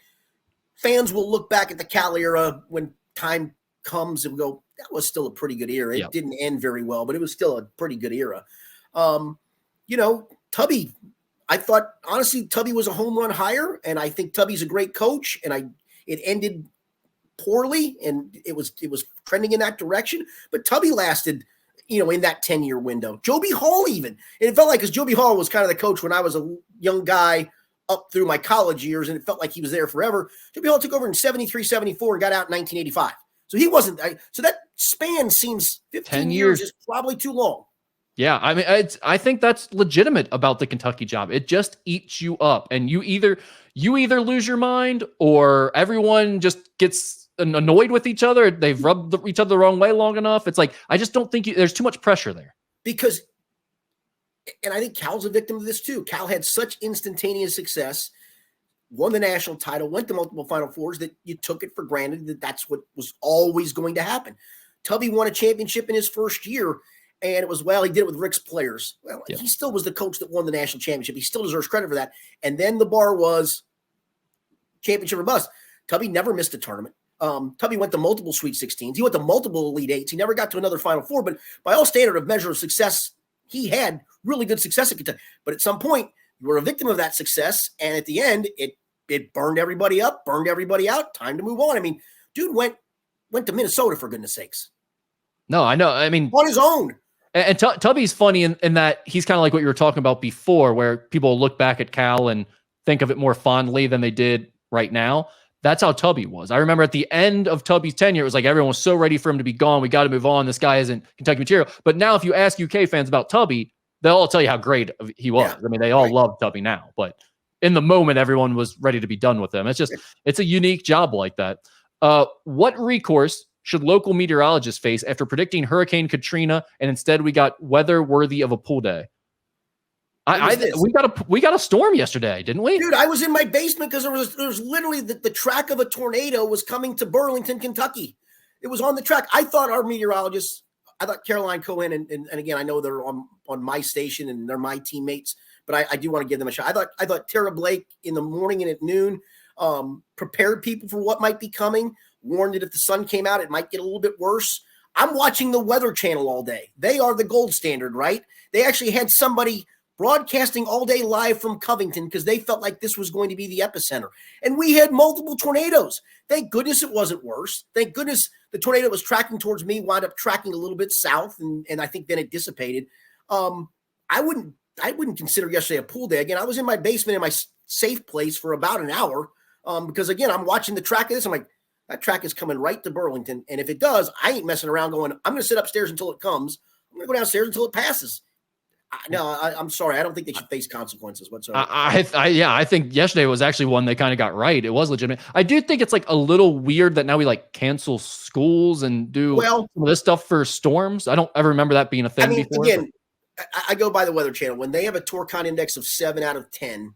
fans will look back at the Cal era when time comes and go, that was still a pretty good era. It didn't end very well, but it was still a pretty good era. Tubby, I thought, honestly, Tubby was a home run hire, and I think Tubby's a great coach, and it ended poorly, and it was trending in that direction. But Tubby lasted, in that 10-year window. Joby Hall even. And it felt like, because Joby Hall was kind of the coach when I was a young guy up through my college years, and it felt like he was there forever. Joby Hall took over in 73, 74 and got out in 1985. So he wasn't – so that span seems 15 years is probably too long. Yeah, I mean, I think that's legitimate about the Kentucky job. It just eats you up, and you either lose your mind, or everyone just gets annoyed with each other. They've rubbed each other the wrong way long enough. It's like, I just don't think there's too much pressure there. Because, and I think Cal's a victim of this too. Cal had such instantaneous success, won the national title, went to multiple Final Fours, that you took it for granted that that's what was always going to happen. Tubby won a championship in his first year. And it was, he did it with Rick's players. Well, He still was the coach that won the national championship. He still deserves credit for that. And then the bar was championship or bust. Tubby never missed a tournament. Tubby went to multiple Sweet 16s. He went to multiple Elite Eights. He never got to another Final Four. But by all standard of measure of success, he had really good success at Kentucky. But at some point, you were a victim of that success. And at the end, it burned everybody up, burned everybody out. Time to move on. I mean, dude went to Minnesota, for goodness sakes. No, I know. I mean, on his own. And Tubby's funny in that he's kind of like what you were talking about before, where people look back at Cal and think of it more fondly than they did right now. That's how Tubby was. I remember at the end of Tubby's tenure, it was like everyone was so ready for him to be gone. We got to move on. This guy isn't Kentucky material. But now if you ask UK fans about Tubby, they'll all tell you how great he was. Yeah, I mean, they all love Tubby now. But in the moment, everyone was ready to be done with him. It's a unique job like that. What recourse should local meteorologists face after predicting Hurricane Katrina, and instead we got weather worthy of a pool day? We got a storm yesterday, didn't we? Dude, I was in my basement because there was literally the track of a tornado was coming to Burlington, Kentucky. It was on the track. I thought our meteorologists, Caroline Cohen, and again, I know they're on my station and they're my teammates, but I do want to give them a shot. I thought Tara Blake in the morning and at noon prepared people for what might be coming. Warned that if the sun came out, it might get a little bit worse. I'm watching the Weather Channel all day. They are the gold standard, right? They actually had somebody broadcasting all day live from Covington because they felt like this was going to be the epicenter. And we had multiple tornadoes. Thank goodness it wasn't worse. Thank goodness the tornado was tracking towards me, wound up tracking a little bit south, and I think then it dissipated. I wouldn't consider yesterday a pool day. Again, I was in my basement in my safe place for about an hour because, again, I'm watching the track of this. I'm like, that track is coming right to Burlington. And if it does, I ain't messing around going, I'm going to sit upstairs until it comes. I'm going to go downstairs until it passes. I'm sorry. I don't think they should face consequences whatsoever. I think yesterday was actually one they kind of got right. It was legitimate. I do think it's like a little weird that now we cancel schools and do some of this stuff for storms. I don't ever remember that being a thing before. Again, I go by the Weather Channel. When they have a Torcon index of 7 out of 10,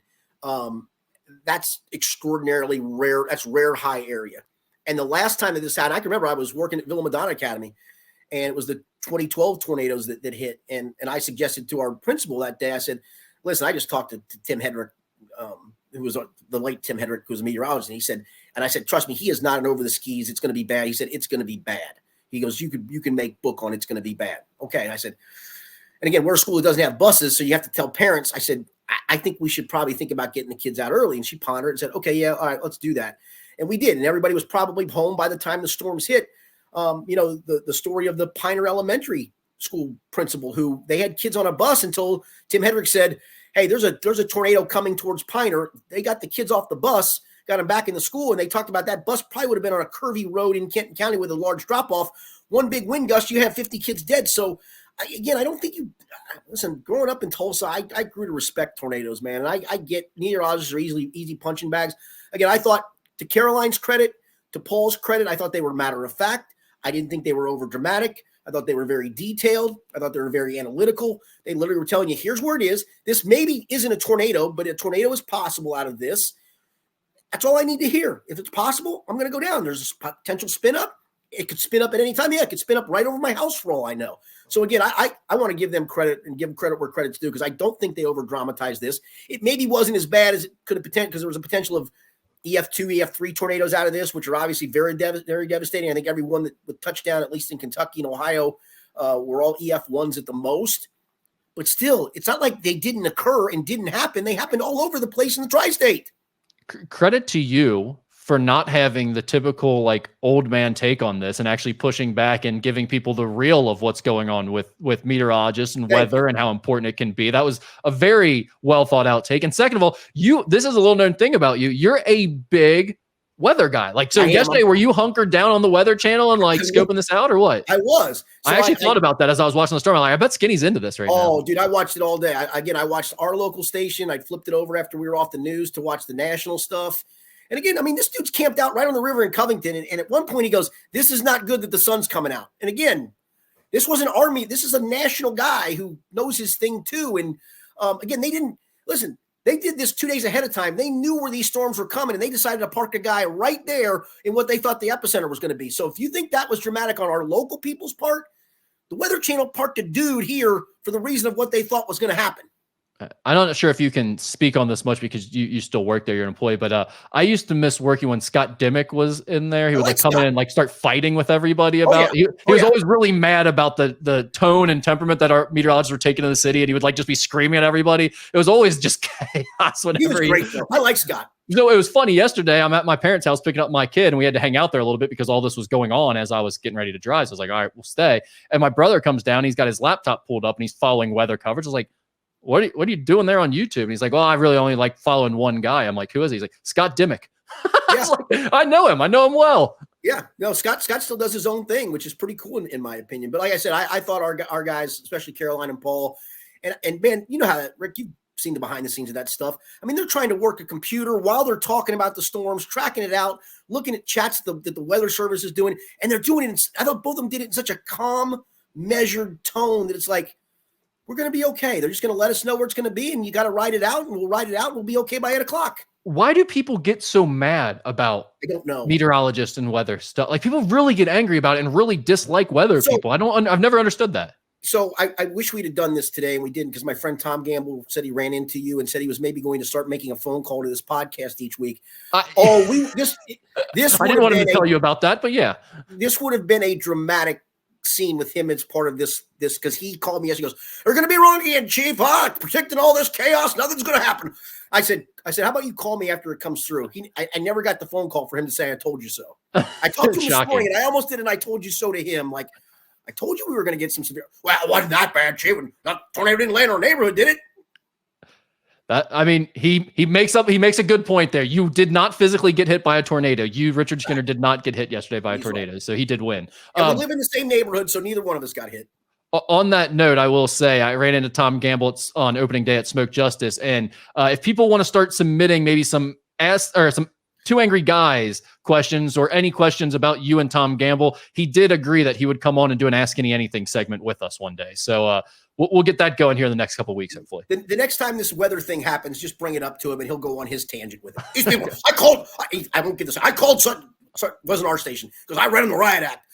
that's extraordinarily rare. That's rare high area. And the last time that this happened, I can remember I was working at Villa Madonna Academy, and it was the 2012 tornadoes that hit. And I suggested to our principal that day, I said, listen, I just talked to Tim Hedrick, who was the late Tim Hedrick, who was a meteorologist. And he said, and I said, trust me, he is not an over the skis. It's going to be bad. He said, it's going to be bad. He goes, you can make book on it's going to be bad. Okay. And I said, and again, we're a school that doesn't have buses, so you have to tell parents. I said, I think we should probably think about getting the kids out early. And she pondered and said, okay, yeah, all right, let's do that. And we did. And everybody was probably home by the time the storms hit. The story of the Piner Elementary School principal who they had kids on a bus until Tim Hedrick said, hey, there's a tornado coming towards Piner. They got the kids off the bus, got them back in the school, and they talked about that bus probably would have been on a curvy road in Kenton County with a large drop-off. One big wind gust, you have 50 kids dead. So, again, I don't think listen, growing up in Tulsa, I grew to respect tornadoes, man. And I get meteorologists are easy punching bags. Again, I thought, to Caroline's credit, to Paul's credit, I thought they were matter of fact. I didn't think they were over dramatic. I thought they were very detailed. I thought they were very analytical. They literally were telling you, here's where it is. This maybe isn't a tornado, but a tornado is possible out of this. That's all I need to hear. If it's possible, I'm going to go down. There's a potential spin up. It could spin up at any time. Yeah, it could spin up right over my house for all I know. So again, I want to give them credit and give them credit where credit's due because I don't think they over dramatized this. It maybe wasn't as bad as it could have potential because there was a potential of EF2, EF3 tornadoes out of this, which are obviously very, very devastating. I think everyone that with touchdown, at least in Kentucky and Ohio, were all EF1s at the most. But still, it's not like they didn't occur and didn't happen. They happened all over the place in the tri-state. Credit to you for not having the typical like old man take on this and actually pushing back and giving people the real of what's going on with meteorologists and weather and how important it can be. That was a very well thought out take. And second of all, this is a little known thing about you. You're a big weather guy. Like, so yesterday, were you hunkered down on the Weather Channel and like scoping this out or what? I was. So I actually thought about that as I was watching the storm. I'm like, I bet Skinny's into this right now. Oh, dude, I watched it all day. I watched our local station. I flipped it over after we were off the news to watch the national stuff. And again, I mean, this dude's camped out right on the river in Covington. And at one point he goes, this is not good that the sun's coming out. And again, this was an army. This is a national guy who knows his thing too. And again, they did this 2 days ahead of time. They knew where these storms were coming and they decided to park a guy right there in what they thought the epicenter was going to be. So if you think that was dramatic on our local people's part, the Weather Channel parked a dude here for the reason of what they thought was going to happen. I'm not sure if you can speak on this much because you still work there, you're an employee, but I used to miss working when Scott Dimick was in there. He would like come in and like start fighting with everybody about, he was always really mad about the tone and temperament that our meteorologists were taking to the city. And he would like just be screaming at everybody. It was always just chaos whenever he was great though. I like Scott. So it was funny yesterday. I'm at my parents' house picking up my kid and we had to hang out there a little bit because all this was going on as I was getting ready to drive. So I was like, all right, we'll stay. And my brother comes down, he's got his laptop pulled up and he's following weather coverage. I was like, what are you doing there on YouTube? And he's like, well, I really only like following one guy. I'm like, who is he? He's like, Scott Dimick. Yeah. I know him well. Yeah, no, Scott still does his own thing, which is pretty cool in my opinion. But like I said, I thought our guys, especially Caroline and Paul, and man, you know how that, Rick, you've seen the behind the scenes of that stuff. I mean, they're trying to work a computer while they're talking about the storms, tracking it out, looking at chats that the weather service is doing, and they're doing it. I thought both of them did it in such a calm, measured tone that it's like, we're going to be okay. They're just going to let us know where it's going to be, and you got to ride it out, and we'll ride it out, and we'll be okay by 8 o'clock. Why do people get so mad about I don't know. meteorologists and weather stuff? Like people really get angry about it and really dislike weather people. I've never understood that. So I wish we'd have done this today, and we didn't because my friend Tom Gamble said he ran into you and said he was maybe going to start making a phone call to this podcast each week. This I didn't want him to tell you about that, but yeah, this would have been a dramatic scene with him as part of this because he called me yesterday. He goes, "They're going to be wrong again, Chief. Predicting all this chaos. Nothing's going to happen." I said, how about you call me after it comes through? I never got the phone call for him to say, "I told you so." I talked to him this morning, and I almost did an "I told you so" to him. Like, I told you we were going to get some severe. Well, it wasn't that bad, Chief. Tornado didn't land in our neighborhood, did it? He makes a good point there. You did not physically get hit by a tornado. You, Richard Skinner, did not get hit yesterday by a tornado, so he did win. And we live in the same neighborhood, so neither one of us got hit. On that note, I will say I ran into Tom Gamble on opening day at Smoke Justice, and if people want to start submitting maybe some Two Angry Guys questions or any questions about you and Tom Gamble, he did agree that he would come on and do an Ask Any Anything segment with us one day. So we'll get that going here in the next couple of weeks, hopefully. The next time this weather thing happens, just bring it up to him and he'll go on his tangent with it. These people, I won't get this. I called wasn't our station because I read in the riot act.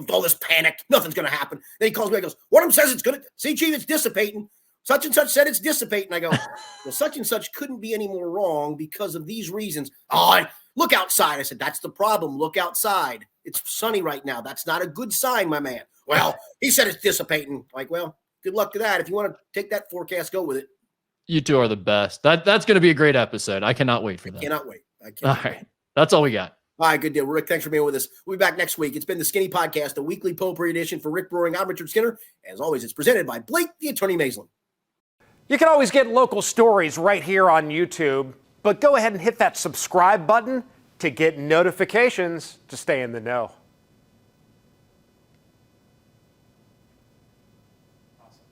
All this panic, nothing's going to happen. Then he calls me and goes, "One of them says it's going to, see, Chief, it's dissipating. Such and such said it's dissipating." I go, "Well, such and such couldn't be any more wrong because of these reasons." "Oh, look outside." I said, "That's the problem. Look outside. It's sunny right now. That's not a good sign, my man." "Well, he said it's dissipating." Like, well, good luck to that. If you want to take that forecast, go with it. You two are the best. That's going to be a great episode. I cannot wait for that. I cannot wait. All right. That's all we got. All right, good deal. Rick, thanks for being with us. We'll be back next week. It's been the Skinny Podcast, a weekly potpourri edition for Rick Broering. I'm Richard Skinner. As always, it's presented by Blake, the Attorney Maislin. You can always get local stories right here on YouTube, but go ahead and hit that subscribe button to get notifications to stay in the know.